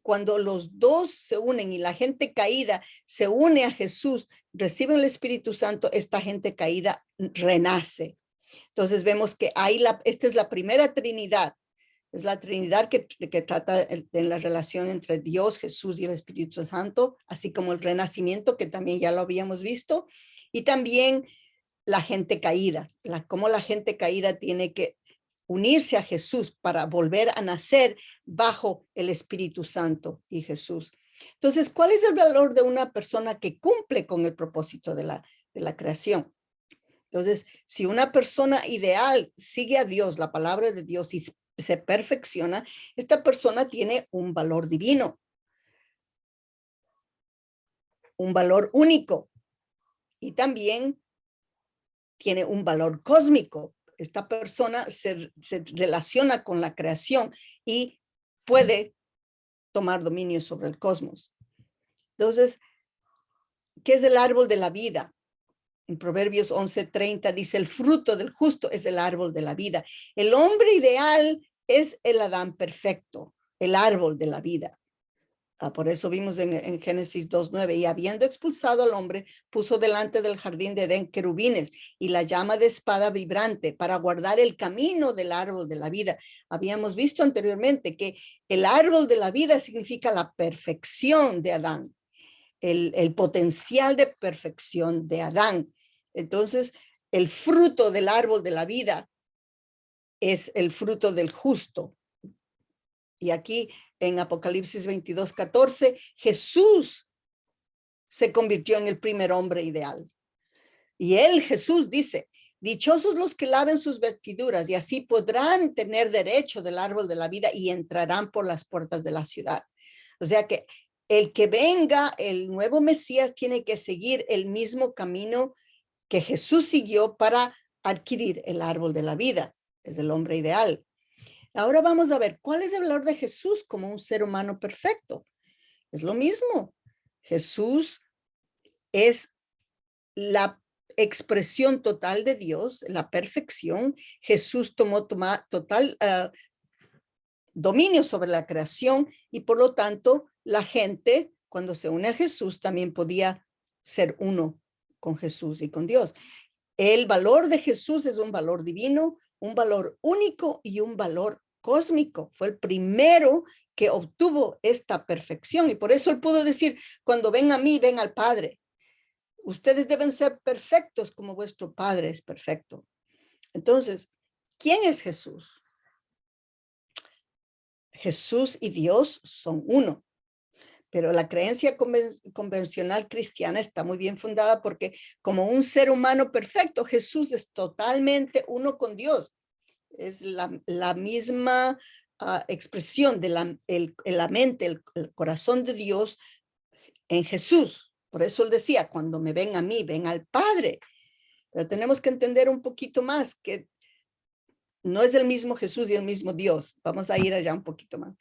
cuando los dos se unen y la gente caída se une a Jesús, recibe el Espíritu Santo, esta gente caída renace. Entonces vemos que esta es la primera Trinidad. Es la Trinidad que trata de la relación entre Dios, Jesús y el Espíritu Santo, así como el renacimiento, que también ya lo habíamos visto, y también la gente caída, cómo la gente caída tiene que unirse a Jesús para volver a nacer bajo el Espíritu Santo y Jesús. Entonces, ¿cuál es el valor de una persona que cumple con el propósito de la creación? Entonces, si una persona ideal sigue a Dios, la palabra de Dios, y se perfecciona, esta persona tiene un valor divino, un valor único, y también tiene un valor cósmico. Esta persona se relaciona con la creación y puede tomar dominio sobre el cosmos. Entonces, ¿qué es el árbol de la vida? En Proverbios 11:30 dice, el fruto del justo es el árbol de la vida. El hombre ideal es el Adán perfecto, el árbol de la vida. Por eso vimos en Génesis 2:9, y habiendo expulsado al hombre, puso delante del jardín de Edén querubines y la llama de espada vibrante para guardar el camino del árbol de la vida. Habíamos visto anteriormente que el árbol de la vida significa la perfección de Adán, el potencial de perfección de Adán. Entonces, el fruto del árbol de la vida es el fruto del justo. Y aquí en Apocalipsis 22:14, Jesús se convirtió en el primer hombre ideal. Y él, Jesús, dice, dichosos los que laven sus vestiduras y así podrán tener derecho del árbol de la vida y entrarán por las puertas de la ciudad. O sea que el que venga, el nuevo Mesías, tiene que seguir el mismo camino que Jesús siguió para adquirir el árbol de la vida. Es el hombre ideal. Ahora vamos a ver, ¿cuál es el valor de Jesús como un ser humano perfecto? Es lo mismo. Jesús es la expresión total de Dios, la perfección. Jesús tomó total dominio sobre la creación y por lo tanto la gente cuando se une a Jesús también podía ser uno con Jesús y con Dios. El valor de Jesús es un valor divino, un valor único y un valor cósmico. Fue el primero que obtuvo esta perfección y por eso él pudo decir, cuando ven a mí, ven al Padre. Ustedes deben ser perfectos como vuestro Padre es perfecto. Entonces, ¿quién es Jesús? Jesús y Dios son uno. Pero la creencia convencional cristiana está muy bien fundada porque como un ser humano perfecto, Jesús es totalmente uno con Dios. Es la misma expresión de la mente, el corazón de Dios en Jesús. Por eso él decía, cuando me ven a mí, ven al Padre. Pero tenemos que entender un poquito más que no es el mismo Jesús y el mismo Dios. Vamos a ir allá un poquito más.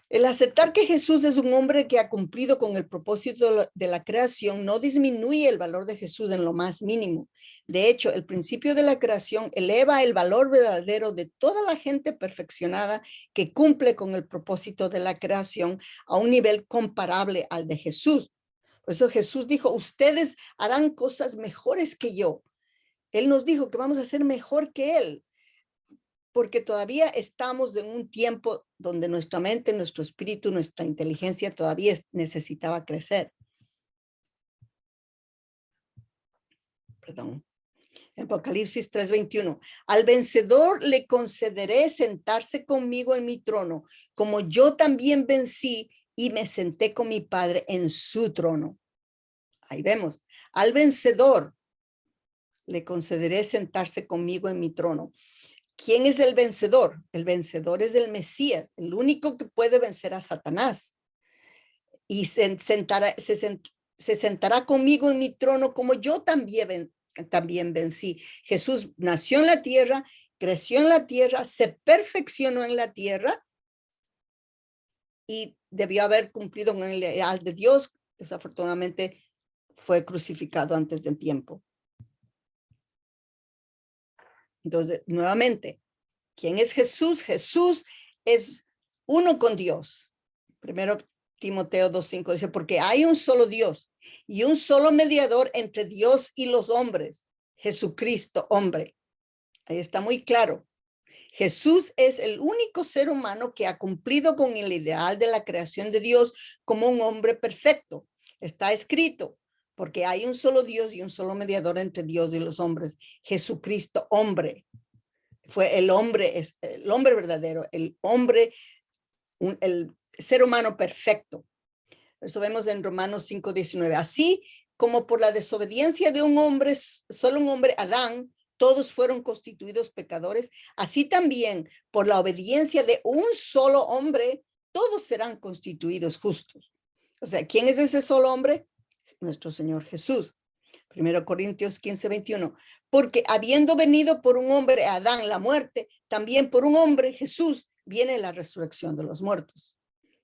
El aceptar que Jesús es un hombre que ha cumplido con el propósito de la creación no disminuye el valor de Jesús en lo más mínimo. De hecho, el principio de la creación eleva el valor verdadero de toda la gente perfeccionada que cumple con el propósito de la creación a un nivel comparable al de Jesús. Por eso Jesús dijo, ustedes harán cosas mejores que yo. Él nos dijo que vamos a ser mejor que él. Porque todavía estamos en un tiempo donde nuestra mente, nuestro espíritu, nuestra inteligencia todavía necesitaba crecer. Perdón. Apocalipsis 3:21. Al vencedor le concederé sentarse conmigo en mi trono, como yo también vencí y me senté con mi Padre en su trono. Ahí vemos. Al vencedor le concederé sentarse conmigo en mi trono. ¿Quién es el vencedor? El vencedor es el Mesías, el único que puede vencer a Satanás. Y se sentará conmigo en mi trono como yo también vencí. Jesús nació en la tierra, creció en la tierra, se perfeccionó en la tierra y debió haber cumplido con el ideal de Dios. Desafortunadamente fue crucificado antes del tiempo. Entonces, nuevamente, ¿quién es Jesús? Jesús es uno con Dios. Primero Timoteo 2:5 dice, porque hay un solo Dios y un solo mediador entre Dios y los hombres, Jesucristo, hombre. Ahí está muy claro. Jesús es el único ser humano que ha cumplido con el ideal de la creación de Dios como un hombre perfecto. Está escrito, porque hay un solo Dios y un solo mediador entre Dios y los hombres, Jesucristo, hombre. Fue el hombre verdadero, el hombre, el ser humano perfecto. Eso vemos en Romanos 5:19. Así como por la desobediencia de un hombre, solo un hombre, Adán, todos fueron constituidos pecadores, así también por la obediencia de un solo hombre, todos serán constituidos justos. O sea, ¿quién es ese solo hombre? Nuestro Señor Jesús. 1 Corintios 15:21. Porque habiendo venido por un hombre Adán la muerte, también por un hombre Jesús viene la resurrección de los muertos.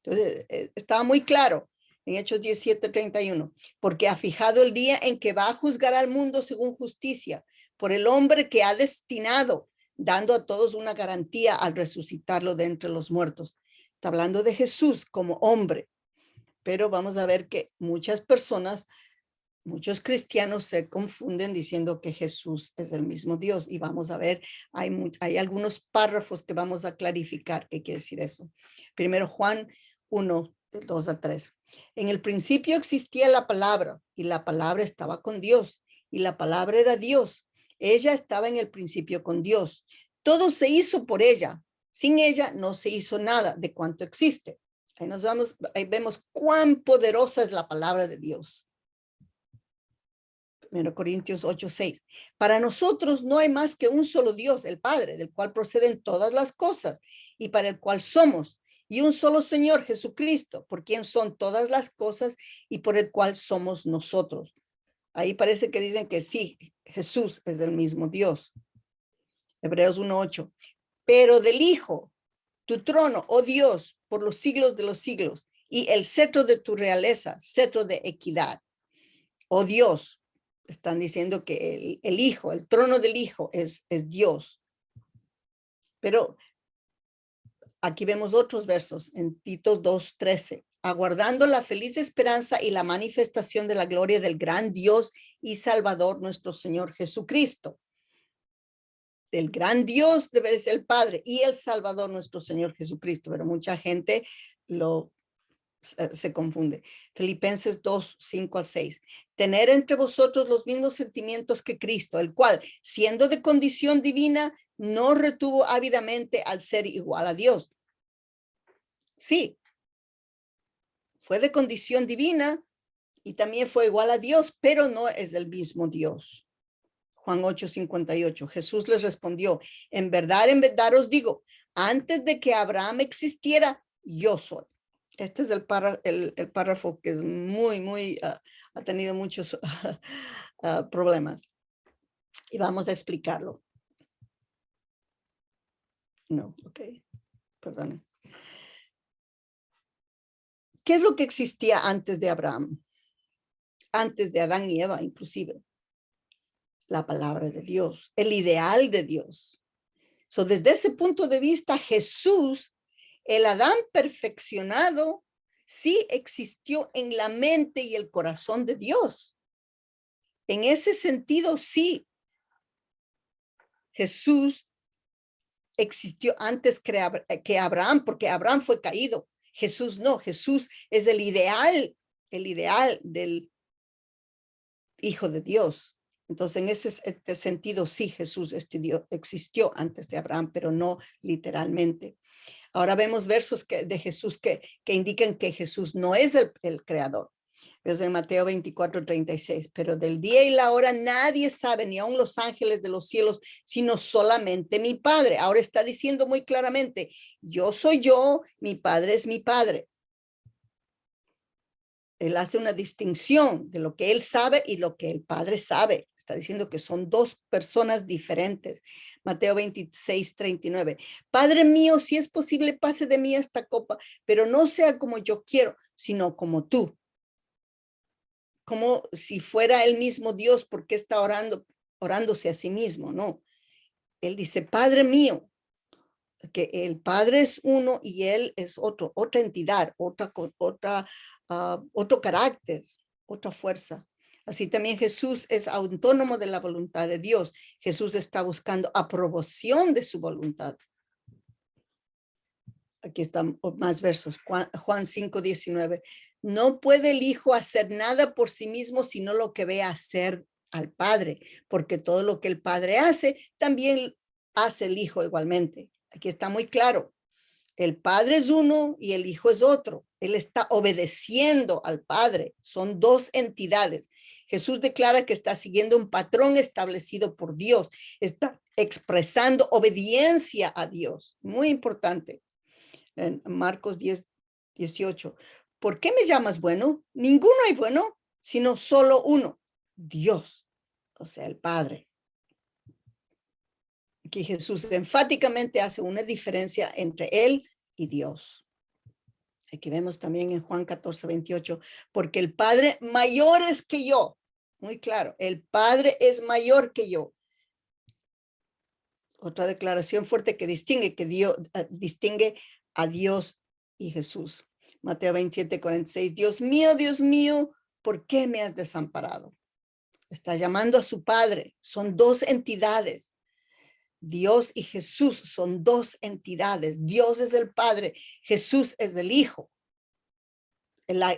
Entonces, estaba muy claro en Hechos 17:31, porque ha fijado el día en que va a juzgar al mundo según justicia, por el hombre que ha destinado, dando a todos una garantía al resucitarlo de entre los muertos. Está hablando de Jesús como hombre, pero vamos a ver que muchas personas, muchos cristianos se confunden diciendo que Jesús es el mismo Dios y vamos a ver, hay algunos párrafos que vamos a clarificar qué quiere decir eso. Primero Juan 1:2-3. En el principio existía la palabra y la palabra estaba con Dios y la palabra era Dios. Ella estaba en el principio con Dios. Todo se hizo por ella. Sin ella no se hizo nada de cuanto existe. Ahí vemos cuán poderosa es la palabra de Dios. 1 Corintios 8:6. Para nosotros no hay más que un solo Dios, el Padre, del cual proceden todas las cosas y para el cual somos, y un solo Señor, Jesucristo, por quien son todas las cosas y por el cual somos nosotros. Ahí parece que dicen que sí, Jesús es el mismo Dios. Hebreos 1:8. Pero del Hijo, tu trono, oh Dios, por los siglos de los siglos, y el cetro de tu realeza, cetro de equidad. Oh Dios, Están diciendo que el hijo, el trono del hijo es Dios. Pero aquí vemos otros versos en Tito 2:13. Aguardando la feliz esperanza y la manifestación de la gloria del gran Dios y Salvador, nuestro Señor Jesucristo. El gran Dios debe ser el Padre y el Salvador, nuestro Señor Jesucristo. Pero mucha gente se confunde. Filipenses 2:5-6. Tener entre vosotros los mismos sentimientos que Cristo, el cual, siendo de condición divina, no retuvo ávidamente al ser igual a Dios. Sí, fue de condición divina y también fue igual a Dios, pero no es el mismo Dios. Juan 8:58. Jesús les respondió, en verdad os digo, antes de que Abraham existiera, yo soy. Este es el párrafo que es muy, ha tenido muchos problemas. Y vamos a explicarlo. No, ok, perdón. ¿Qué es lo que existía antes de Abraham? Antes de Adán y Eva, inclusive. La palabra de Dios, el ideal de Dios. Desde ese punto de vista, Jesús, el Adán perfeccionado, sí existió en la mente y el corazón de Dios. En ese sentido, sí, Jesús existió antes que Abraham, porque Abraham fue caído. Jesús no, Jesús es el ideal del Hijo de Dios. Entonces, en ese sentido, sí, Jesús existió antes de Abraham, pero no literalmente. Ahora vemos versos de Jesús que indican que Jesús no es el creador. Es en Mateo 24:36. Pero del día y la hora nadie sabe, ni aun los ángeles de los cielos, sino solamente mi Padre. Ahora está diciendo muy claramente, yo soy yo, mi Padre es mi Padre. Él hace una distinción de lo que él sabe y lo que el Padre sabe. Está diciendo que son dos personas diferentes. Mateo 26:39. Padre mío, si es posible, pase de mí esta copa, pero no sea como yo quiero, sino como tú. Como si fuera el mismo Dios, porque está orándose a sí mismo, ¿no? Él dice, Padre mío, que el Padre es uno y él es otra entidad, otro carácter, otra fuerza. Así también Jesús es autónomo de la voluntad de Dios. Jesús está buscando aprobación de su voluntad. Aquí están más versos. Juan 5:19. No puede el Hijo hacer nada por sí mismo, sino lo que ve hacer al Padre, porque todo lo que el Padre hace, también hace el Hijo igualmente. Aquí está muy claro. El Padre es uno y el Hijo es otro. Él está obedeciendo al Padre. Son dos entidades. Jesús declara que está siguiendo un patrón establecido por Dios. Está expresando obediencia a Dios. Muy importante. En Marcos 10:18. ¿Por qué me llamas bueno? Ninguno hay bueno, sino solo uno, Dios, o sea, el Padre. Aquí Jesús enfáticamente hace una diferencia entre él y Dios. Aquí vemos también en Juan 14:28, porque el Padre mayor es que yo. Muy claro, el Padre es mayor que yo. Otra declaración fuerte que distingue a Dios y Jesús. Mateo 27:46. Dios mío, ¿por qué me has desamparado? Está llamando a su Padre. Son dos entidades. Dios y Jesús son dos entidades. Dios es el Padre, Jesús es el Hijo.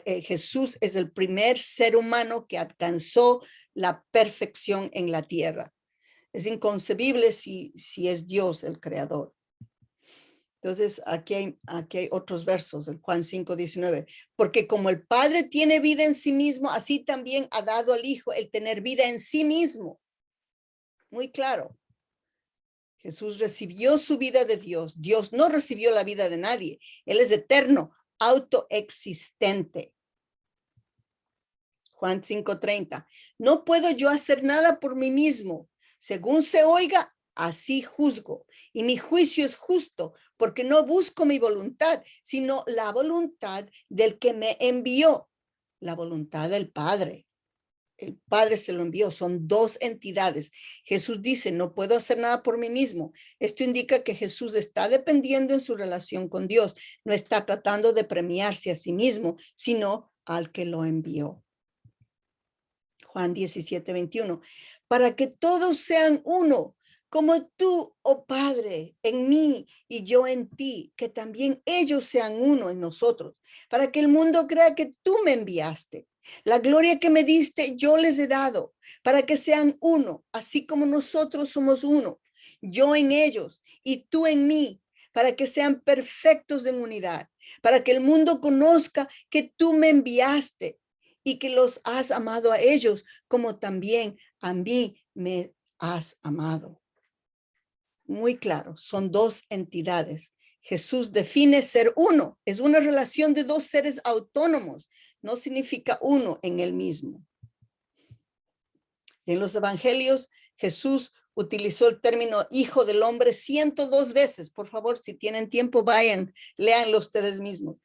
Jesús es el primer ser humano que alcanzó la perfección en la tierra. Es inconcebible si es Dios el creador. Entonces, aquí hay otros versos, en Juan 5:19. Porque como el Padre tiene vida en sí mismo, así también ha dado al Hijo el tener vida en sí mismo. Muy claro. Jesús recibió su vida de Dios. Dios no recibió la vida de nadie. Él es eterno, autoexistente. Juan 5:30. No puedo yo hacer nada por mí mismo. Según se oiga, así juzgo. Y mi juicio es justo, porque no busco mi voluntad, sino la voluntad del que me envió, la voluntad del Padre. El Padre se lo envió. Son dos entidades. Jesús dice, no puedo hacer nada por mí mismo. Esto indica que Jesús está dependiendo en su relación con Dios. No está tratando de premiarse a sí mismo, sino al que lo envió. Juan 17:21. Para que todos sean uno, como tú, oh Padre, en mí y yo en ti, que también ellos sean uno en nosotros, para que el mundo crea que tú me enviaste. La gloria que me diste, yo les he dado, para que sean uno, así como nosotros somos uno, yo en ellos y tú en mí, para que sean perfectos en unidad, para que el mundo conozca que tú me enviaste y que los has amado a ellos, como también a mí me has amado. Muy claro, son dos entidades. Jesús define ser uno. Es una relación de dos seres autónomos. No significa uno en él mismo. En los evangelios, Jesús utilizó el término hijo del hombre 102 veces. Por favor, si tienen tiempo, vayan, léanlo ustedes mismos.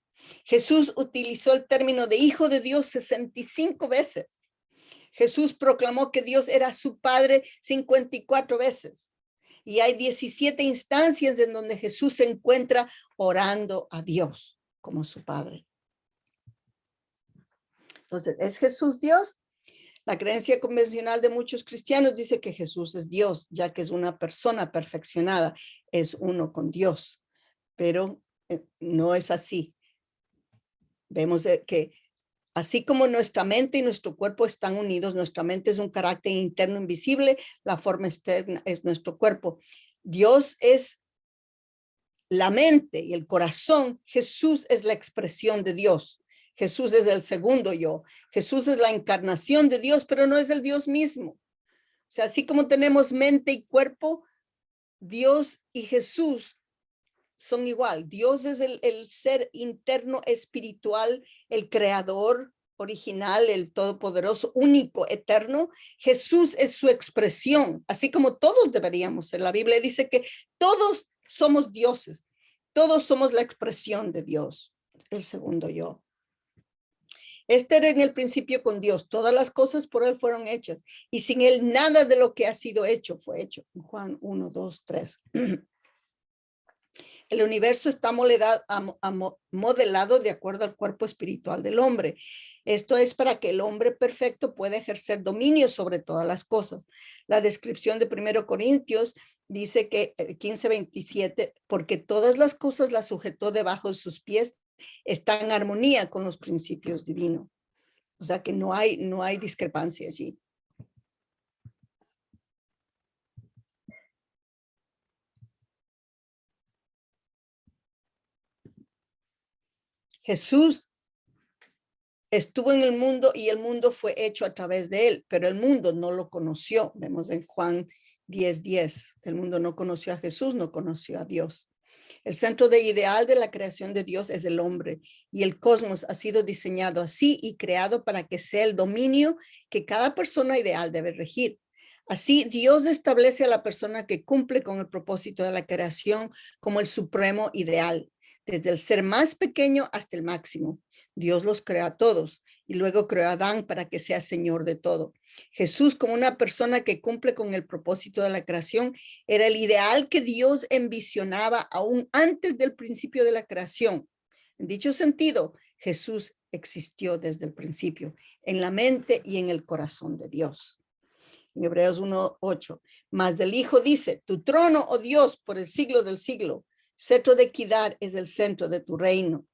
Jesús utilizó el término de hijo de Dios 65 veces. Jesús proclamó que Dios era su Padre 54 veces. Y hay 17 instancias en donde Jesús se encuentra orando a Dios como su Padre. Entonces, ¿es Jesús Dios? La creencia convencional de muchos cristianos dice que Jesús es Dios, ya que es una persona perfeccionada, es uno con Dios. Pero no es así. Vemos que así como nuestra mente y nuestro cuerpo están unidos, nuestra mente es un carácter interno invisible, la forma externa es nuestro cuerpo. Dios es la mente y el corazón. Jesús es la expresión de Dios. Jesús es el segundo yo. Jesús es la encarnación de Dios, pero no es el Dios mismo. O sea, así como tenemos mente y cuerpo, Dios y Jesús son igual. Dios es el ser interno espiritual, el creador original, el todopoderoso, único, eterno. Jesús es su expresión, así como todos deberíamos ser. La Biblia dice que todos somos dioses, todos somos la expresión de Dios, el segundo yo. Este era en el principio con Dios, todas las cosas por él fueron hechas y sin él nada de lo que ha sido hecho fue hecho. Juan 1, 2, 3. El universo está modelado de acuerdo al cuerpo espiritual del hombre. Esto es para que el hombre perfecto pueda ejercer dominio sobre todas las cosas. La descripción de 1 Corintios dice que 15:27, porque todas las cosas las sujetó debajo de sus pies, está en armonía con los principios divinos. O sea que no hay discrepancia allí. Jesús estuvo en el mundo y el mundo fue hecho a través de él, pero el mundo no lo conoció. Vemos en Juan 10:10. El mundo no conoció a Jesús, no conoció a Dios. El centro de ideal de la creación de Dios es el hombre y el cosmos ha sido diseñado así y creado para que sea el dominio que cada persona ideal debe regir. Así, Dios establece a la persona que cumple con el propósito de la creación como el supremo ideal, desde el ser más pequeño hasta el máximo. Dios los creó a todos y luego creó a Adán para que sea señor de todo. Jesús, como una persona que cumple con el propósito de la creación, era el ideal que Dios envisionaba aún antes del principio de la creación. En dicho sentido, Jesús existió desde el principio, en la mente y en el corazón de Dios. En Hebreos 1:8, más del Hijo dice, tu trono, oh Dios, por el siglo del siglo, cetro de equidad es el centro de tu reino.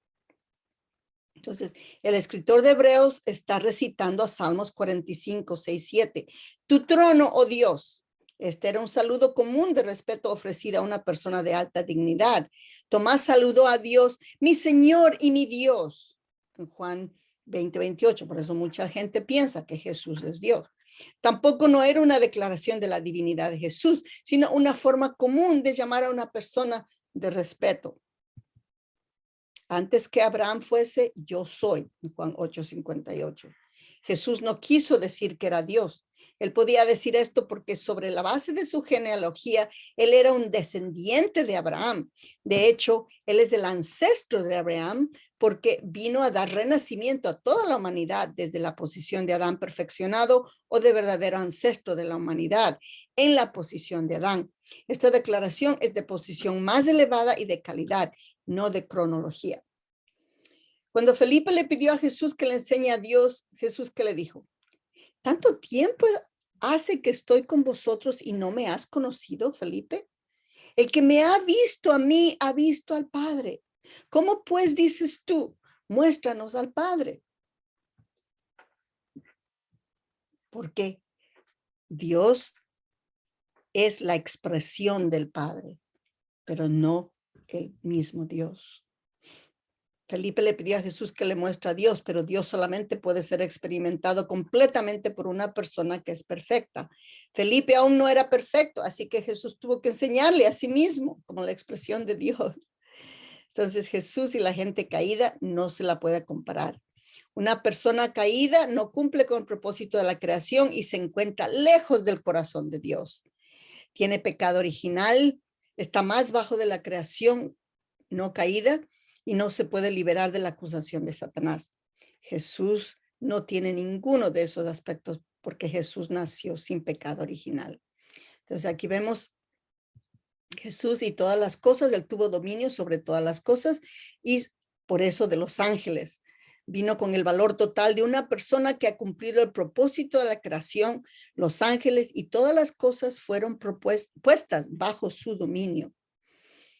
Entonces, el escritor de Hebreos está recitando a Salmos 45, 6, 7. Tu trono, oh Dios. Este era un saludo común de respeto ofrecido a una persona de alta dignidad. Tomás saludó a Dios, mi Señor y mi Dios. En Juan 20:28. Por eso mucha gente piensa que Jesús es Dios. Tampoco no era una declaración de la divinidad de Jesús, sino una forma común de llamar a una persona de respeto. Antes que Abraham fuese, yo soy, en Juan 8:58. Jesús no quiso decir que era Dios. Él podía decir esto porque sobre la base de su genealogía, él era un descendiente de Abraham. De hecho, él es el ancestro de Abraham porque vino a dar renacimiento a toda la humanidad desde la posición de Adán perfeccionado o de verdadero ancestro de la humanidad en la posición de Adán. Esta declaración es de posición más elevada y de calidad, no de cronología. Cuando Felipe le pidió a Jesús que le enseñe a Dios, Jesús, ¿qué le dijo? ¿Tanto tiempo hace que estoy con vosotros y no me has conocido, Felipe? El que me ha visto a mí, ha visto al Padre. ¿Cómo pues dices tú? Muéstranos al Padre. Porque Dios es la expresión del Padre, pero no el mismo Dios. Felipe le pidió a Jesús que le muestre a Dios, pero Dios solamente puede ser experimentado completamente por una persona que es perfecta. Felipe aún no era perfecto, así que Jesús tuvo que enseñarle a sí mismo como la expresión de Dios. Entonces Jesús y la gente caída no se la puede comparar. Una persona caída no cumple con el propósito de la creación y se encuentra lejos del corazón de Dios. Tiene pecado original, está más bajo de la creación no caída y no se puede liberar de la acusación de Satanás. Jesús no tiene ninguno de esos aspectos porque Jesús nació sin pecado original. Entonces aquí vemos Jesús y todas las cosas, él tuvo dominio sobre todas las cosas y por eso de los ángeles. Vino con el valor total de una persona que ha cumplido el propósito de la creación, los ángeles y todas las cosas fueron puestas bajo su dominio.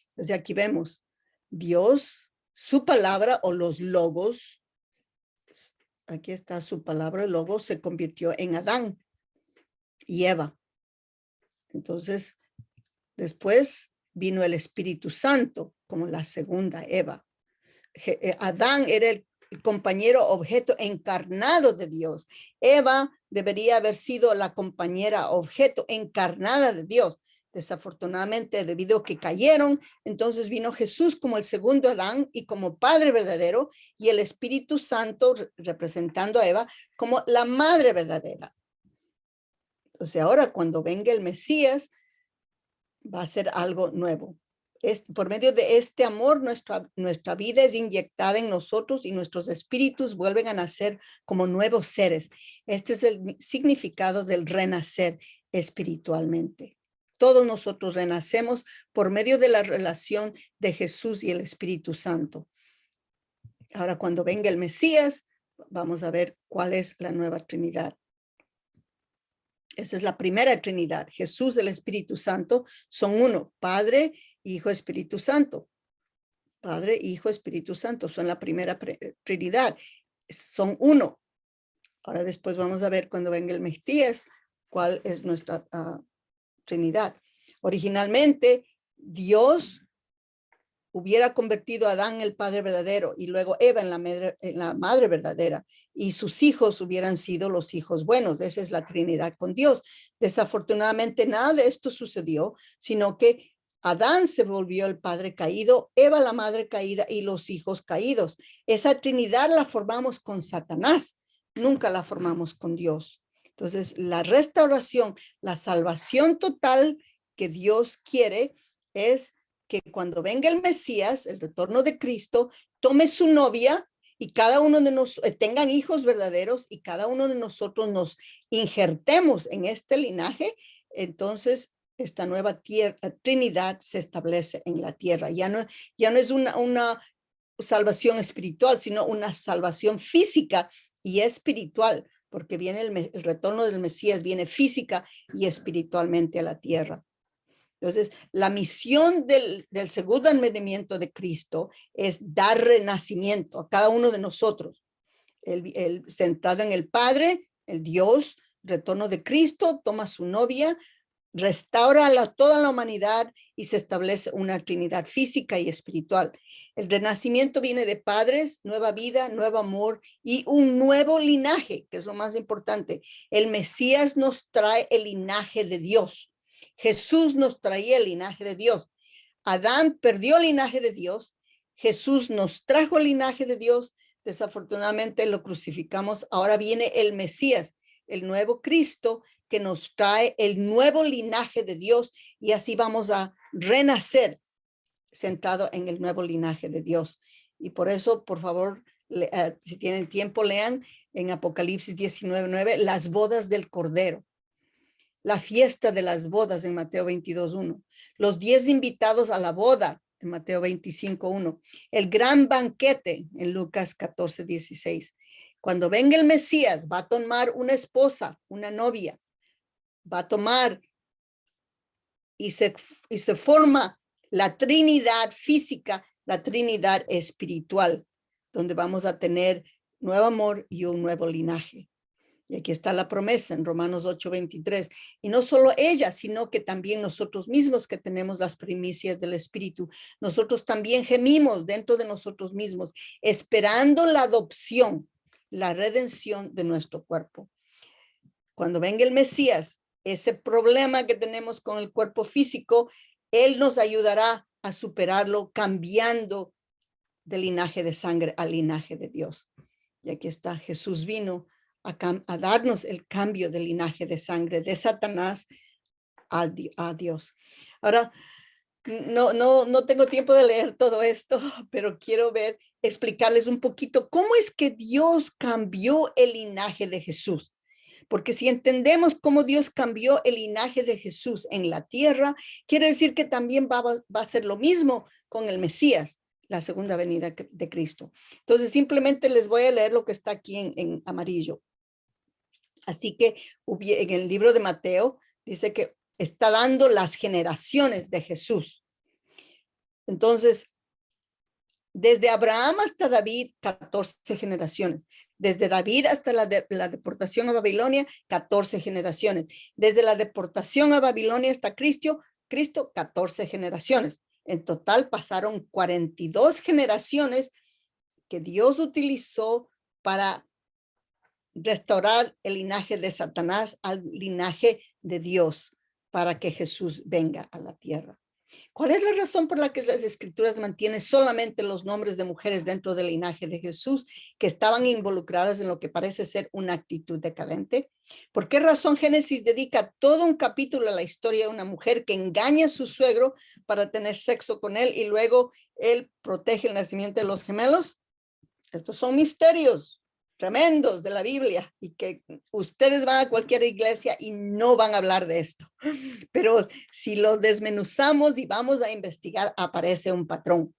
Entonces aquí vemos Dios, su palabra o los logos, aquí está su palabra, el logo se convirtió en Adán y Eva. Entonces, después vino el Espíritu Santo como la segunda Eva. Adán era el compañero objeto encarnado de Dios. Eva debería haber sido la compañera objeto encarnada de Dios. Desafortunadamente, debido a que cayeron, entonces vino Jesús como el segundo Adán y como Padre verdadero, y el Espíritu Santo representando a Eva como la Madre verdadera. O sea, ahora cuando venga el Mesías, va a ser algo nuevo. Por medio de este amor, nuestra vida es inyectada en nosotros y nuestros espíritus vuelven a nacer como nuevos seres. Este es el significado del renacer espiritualmente. Todos nosotros renacemos por medio de la relación de Jesús y el Espíritu Santo. Ahora, cuando venga el Mesías, vamos a ver cuál es la nueva Trinidad. Esa es la primera Trinidad. Jesús, el Espíritu Santo son uno, Padre, Hijo, Espíritu Santo. Padre, Hijo, Espíritu Santo son la primera Trinidad. Son uno. Ahora después vamos a ver cuando venga el Mesías cuál es nuestra Trinidad. Originalmente, Dios hubiera convertido a Adán en el padre verdadero y luego Eva en la madre verdadera y sus hijos hubieran sido los hijos buenos. Esa es la Trinidad con Dios. Desafortunadamente nada de esto sucedió, sino que Adán se volvió el padre caído, Eva la madre caída y los hijos caídos. Esa Trinidad la formamos con Satanás, nunca la formamos con Dios. Entonces, la restauración, la salvación total que Dios quiere es que cuando venga el Mesías, el retorno de Cristo, tome su novia y cada uno de nosotros tengan hijos verdaderos y cada uno de nosotros nos injertemos en este linaje, entonces esta nueva Trinidad se establece en la tierra. Ya no es una salvación espiritual, sino una salvación física y espiritual, porque viene el retorno del Mesías, viene física y espiritualmente a la tierra. Entonces, la misión del segundo advenimiento de Cristo es dar renacimiento a cada uno de nosotros. El centrado en el Padre, el Dios, retorno de Cristo, toma su novia, restaura toda la humanidad y se establece una Trinidad física y espiritual. El renacimiento viene de padres, nueva vida, nuevo amor y un nuevo linaje, que es lo más importante. El Mesías nos trae el linaje de Dios. Jesús nos traía el linaje de Dios. Adán perdió el linaje de Dios. Jesús nos trajo el linaje de Dios. Desafortunadamente lo crucificamos. Ahora viene el Mesías, el nuevo Cristo, que nos trae el nuevo linaje de Dios, y así vamos a renacer centrado en el nuevo linaje de Dios. Y por eso, por favor, si tienen tiempo, lean en Apocalipsis 19:9, las bodas del Cordero, la fiesta de las bodas en Mateo 22:1, los 10 invitados a la boda en Mateo 25:1, el gran banquete en Lucas 14:16. Cuando venga el Mesías, va a tomar una esposa, una novia, va a tomar y se forma la Trinidad física, la Trinidad espiritual, donde vamos a tener nuevo amor y un nuevo linaje. Y aquí está la promesa en Romanos 8:23. Y no solo ella, sino que también nosotros mismos que tenemos las primicias del Espíritu. Nosotros también gemimos dentro de nosotros mismos, esperando la adopción, la redención de nuestro cuerpo. Cuando venga el Mesías, ese problema que tenemos con el cuerpo físico, Él nos ayudará a superarlo cambiando del linaje de sangre al linaje de Dios. Y aquí está, Jesús vino a darnos el cambio del linaje de sangre de Satanás a Dios. Ahora, no tengo tiempo de leer todo esto, pero quiero explicarles un poquito cómo es que Dios cambió el linaje de Jesús. Porque si entendemos cómo Dios cambió el linaje de Jesús en la tierra, quiere decir que también va a ser lo mismo con el Mesías, la segunda venida de Cristo. Entonces, simplemente les voy a leer lo que está aquí en amarillo. Así que en el libro de Mateo dice que está dando las generaciones de Jesús. Entonces, desde Abraham hasta David, 14 generaciones. Desde David hasta la deportación a Babilonia, 14 generaciones. Desde la deportación a Babilonia hasta Cristo, 14 generaciones. En total pasaron 42 generaciones que Dios utilizó para restaurar el linaje de Satanás al linaje de Dios, para que Jesús venga a la tierra. ¿Cuál es la razón por la que las escrituras mantienen solamente los nombres de mujeres dentro del linaje de Jesús que estaban involucradas en lo que parece ser una actitud decadente? ¿Por qué razón Génesis dedica todo un capítulo a la historia de una mujer que engaña a su suegro para tener sexo con él y luego él protege el nacimiento de los gemelos? Estos son misterios tremendos de la Biblia y que ustedes van a cualquier iglesia y no van a hablar de esto. Pero si lo desmenuzamos y vamos a investigar, aparece un patrón.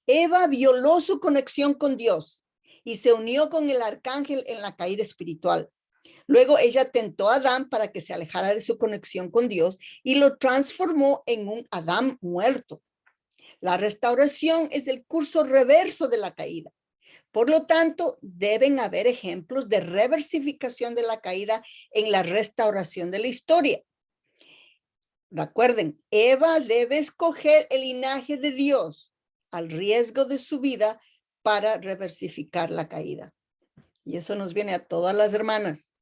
Eva violó su conexión con Dios y se unió con el arcángel en la caída espiritual. Luego ella tentó a Adán para que se alejara de su conexión con Dios y lo transformó en un Adán muerto. La restauración es el curso reverso de la caída. Por lo tanto, deben haber ejemplos de reversificación de la caída en la restauración de la historia. Recuerden, Eva debe escoger el linaje de Dios al riesgo de su vida para reversificar la caída. Y eso nos viene a todas las hermanas,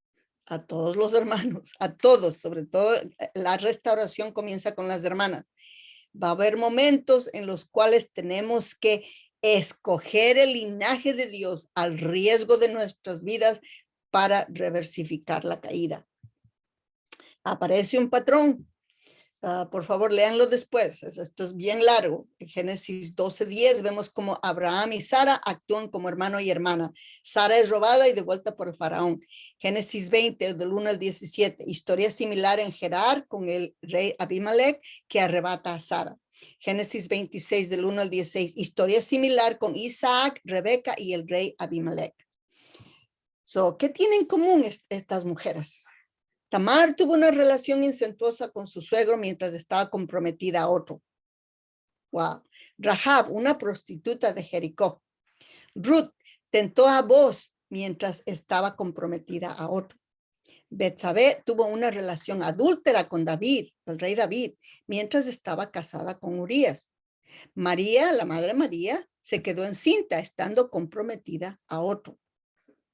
a todos los hermanos, a todos, sobre todo la restauración comienza con las hermanas. Va a haber momentos en los cuales tenemos que escoger el linaje de Dios al riesgo de nuestras vidas para reversificar la caída. Aparece un patrón. Por favor, léanlo después. Esto es bien largo. En Génesis 12:10 vemos cómo Abraham y Sara actúan como hermano y hermana. Sara es robada y devuelta por el faraón. Génesis 20, del 1 al 17. Historia similar en Gerar con el rey Abimelech que arrebata a Sara. Génesis 26, del 1 al 16. Historia similar con Isaac, Rebeca y el rey Abimelech. ¿Qué tienen en común estas mujeres? Tamar tuvo una relación incestuosa con su suegro mientras estaba comprometida a otro. Wow. Rahab, una prostituta de Jericó. Ruth tentó a Boaz mientras estaba comprometida a otro. Betsabé tuvo una relación adúltera con David, el rey David, mientras estaba casada con Urías. María, la madre María, se quedó encinta estando comprometida a otro.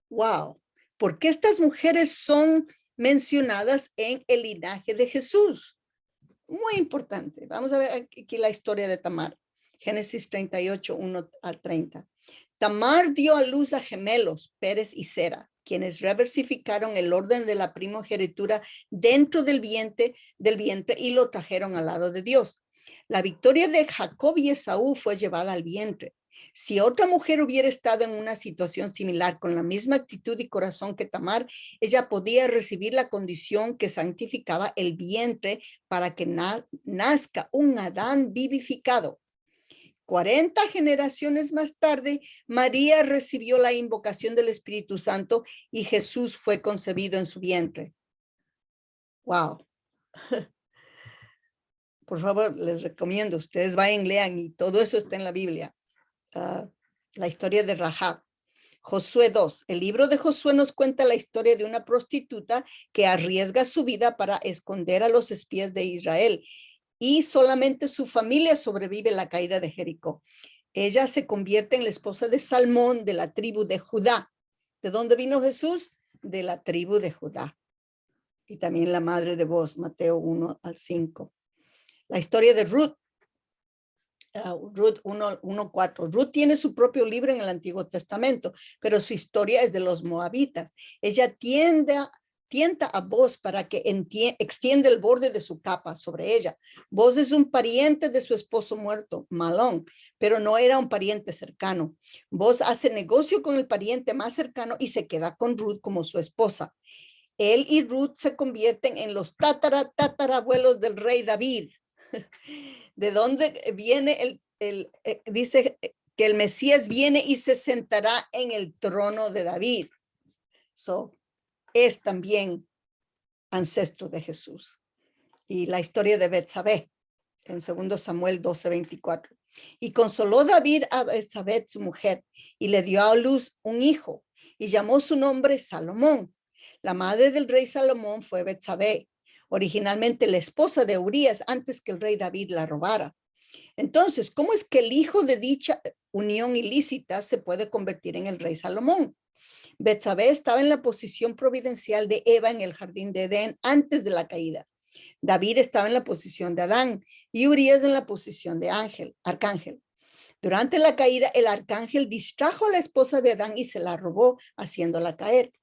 Wow. ¿Por qué estas mujeres son mencionadas en el linaje de Jesús? Muy importante. Vamos a ver aquí la historia de Tamar. Génesis 38, 1 al 30. Tamar dio a luz a gemelos, Pérez y Sera, quienes reversificaron el orden de la primogenitura dentro del vientre y lo trajeron al lado de Dios. La victoria de Jacob y Esaú fue llevada al vientre. Si otra mujer hubiera estado en una situación similar con la misma actitud y corazón que Tamar, ella podía recibir la condición que santificaba el vientre para que nazca un Adán vivificado. 40 generaciones más tarde, María recibió la invocación del Espíritu Santo y Jesús fue concebido en su vientre. Wow. Por favor, les recomiendo, ustedes vayan, lean y todo eso está en la Biblia. La historia de Rahab. Josué 2. El libro de Josué nos cuenta la historia de una prostituta que arriesga su vida para esconder a los espías de Israel y solamente su familia sobrevive la caída de Jericó. Ella se convierte en la esposa de Salmón de la tribu de Judá. ¿De dónde vino Jesús? De la tribu de Judá. Y también la madre de Boaz, Mateo 1 al 5. La historia de Ruth. Ruth 1:4. Ruth tiene su propio libro en el Antiguo Testamento, pero su historia es de los moabitas. Ella tienta a Boaz para que extienda el borde de su capa sobre ella. Boaz es un pariente de su esposo muerto, Malón, pero no era un pariente cercano. Boaz hace negocio con el pariente más cercano y se queda con Ruth como su esposa. Él y Ruth se convierten en los tatarabuelos del rey David. ¿De dónde viene dice que el Mesías viene y se sentará en el trono de David? Es también ancestro de Jesús. Y la historia de Betsabé en 2 Samuel 12:24. Y consoló David a Betsabé, su mujer, y le dio a luz un hijo, y llamó su nombre Salomón. La madre del rey Salomón fue Betsabé, originalmente la esposa de Urías, antes que el rey David la robara. Entonces, ¿cómo es que el hijo de dicha unión ilícita se puede convertir en el rey Salomón? Betsabé estaba en la posición providencial de Eva en el jardín de Edén antes de la caída. David estaba en la posición de Adán y Urías en la posición de arcángel. Durante la caída, el arcángel distrajo a la esposa de Adán y se la robó, haciéndola caer.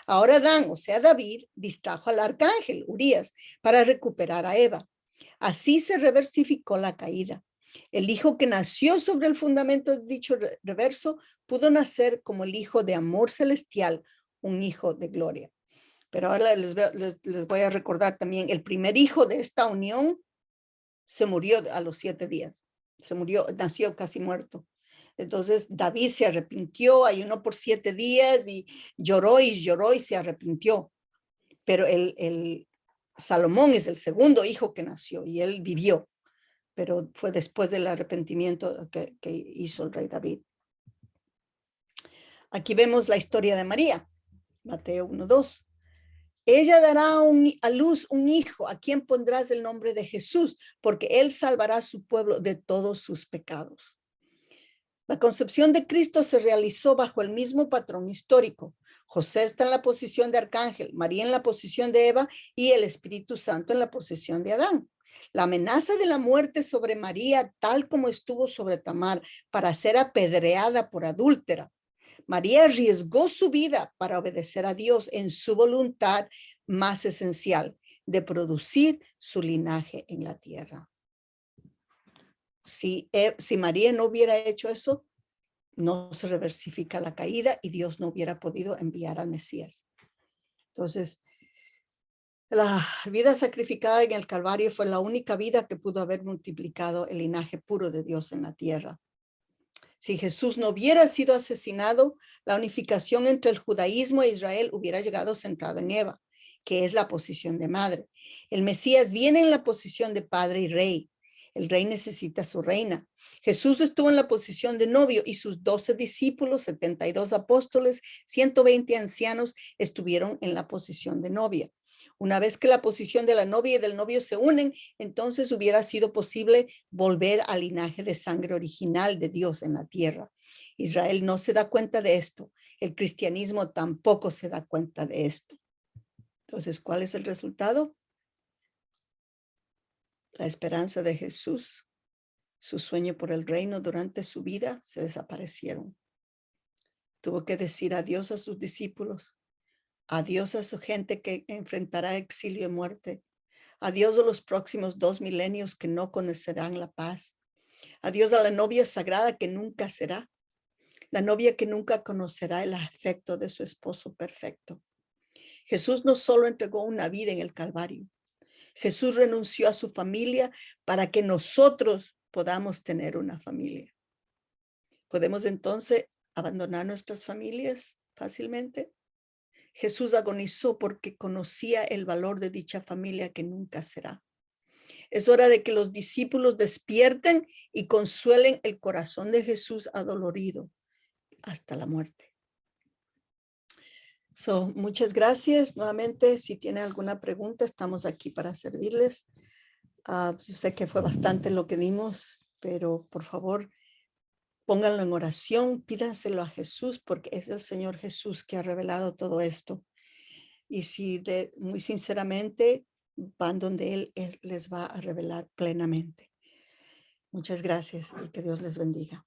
Ahora Adán, o sea David, distrajo al arcángel Urías para recuperar a Eva. Así se reversificó la caída. El hijo que nació sobre el fundamento de dicho reverso pudo nacer como el hijo de amor celestial, un hijo de gloria. Pero ahora les voy a recordar también, el primer hijo de esta unión se murió a los 7 días. Nació casi muerto. Entonces David se arrepintió, ayunó por 7 días y lloró y se arrepintió. Pero el Salomón es el segundo hijo que nació y él vivió, pero fue después del arrepentimiento que hizo el rey David. Aquí vemos la historia de María, Mateo 1:2. Ella dará a luz un hijo a quien pondrás el nombre de Jesús, porque él salvará a su pueblo de todos sus pecados. La concepción de Cristo se realizó bajo el mismo patrón histórico. José está en la posición de arcángel, María en la posición de Eva y el Espíritu Santo en la posición de Adán. La amenaza de la muerte sobre María, tal como estuvo sobre Tamar, para ser apedreada por adúltera. María arriesgó su vida para obedecer a Dios en su voluntad más esencial de producir su linaje en la tierra. Si María no hubiera hecho eso, no se reversifica la caída y Dios no hubiera podido enviar al Mesías. Entonces, la vida sacrificada en el Calvario fue la única vida que pudo haber multiplicado el linaje puro de Dios en la tierra. Si Jesús no hubiera sido asesinado, la unificación entre el judaísmo e Israel hubiera llegado centrado en Eva, que es la posición de madre. El Mesías viene en la posición de padre y rey. El rey necesita su reina. Jesús estuvo en la posición de novio y sus 12 discípulos, 72 apóstoles, 120 ancianos estuvieron en la posición de novia. Una vez que la posición de la novia y del novio se unen, entonces hubiera sido posible volver al linaje de sangre original de Dios en la tierra. Israel no se da cuenta de esto. El cristianismo tampoco se da cuenta de esto. Entonces, ¿cuál es el resultado? La esperanza de Jesús, su sueño por el reino durante su vida se desaparecieron. Tuvo que decir adiós a sus discípulos, adiós a su gente que enfrentará exilio y muerte, adiós a los próximos 2 milenios que no conocerán la paz, adiós a la novia sagrada que nunca será, la novia que nunca conocerá el afecto de su esposo perfecto. Jesús no solo entregó una vida en el Calvario, Jesús renunció a su familia para que nosotros podamos tener una familia. ¿Podemos entonces abandonar nuestras familias fácilmente? Jesús agonizó porque conocía el valor de dicha familia que nunca será. Es hora de que los discípulos despierten y consuelen el corazón de Jesús adolorido hasta la muerte. Muchas gracias. Nuevamente, si tiene alguna pregunta, estamos aquí para servirles. Yo sé que fue bastante lo que dimos, pero por favor, pónganlo en oración, pídanselo a Jesús, porque es el Señor Jesús que ha revelado todo esto. Y si muy sinceramente van donde Él les va a revelar plenamente. Muchas gracias y que Dios les bendiga.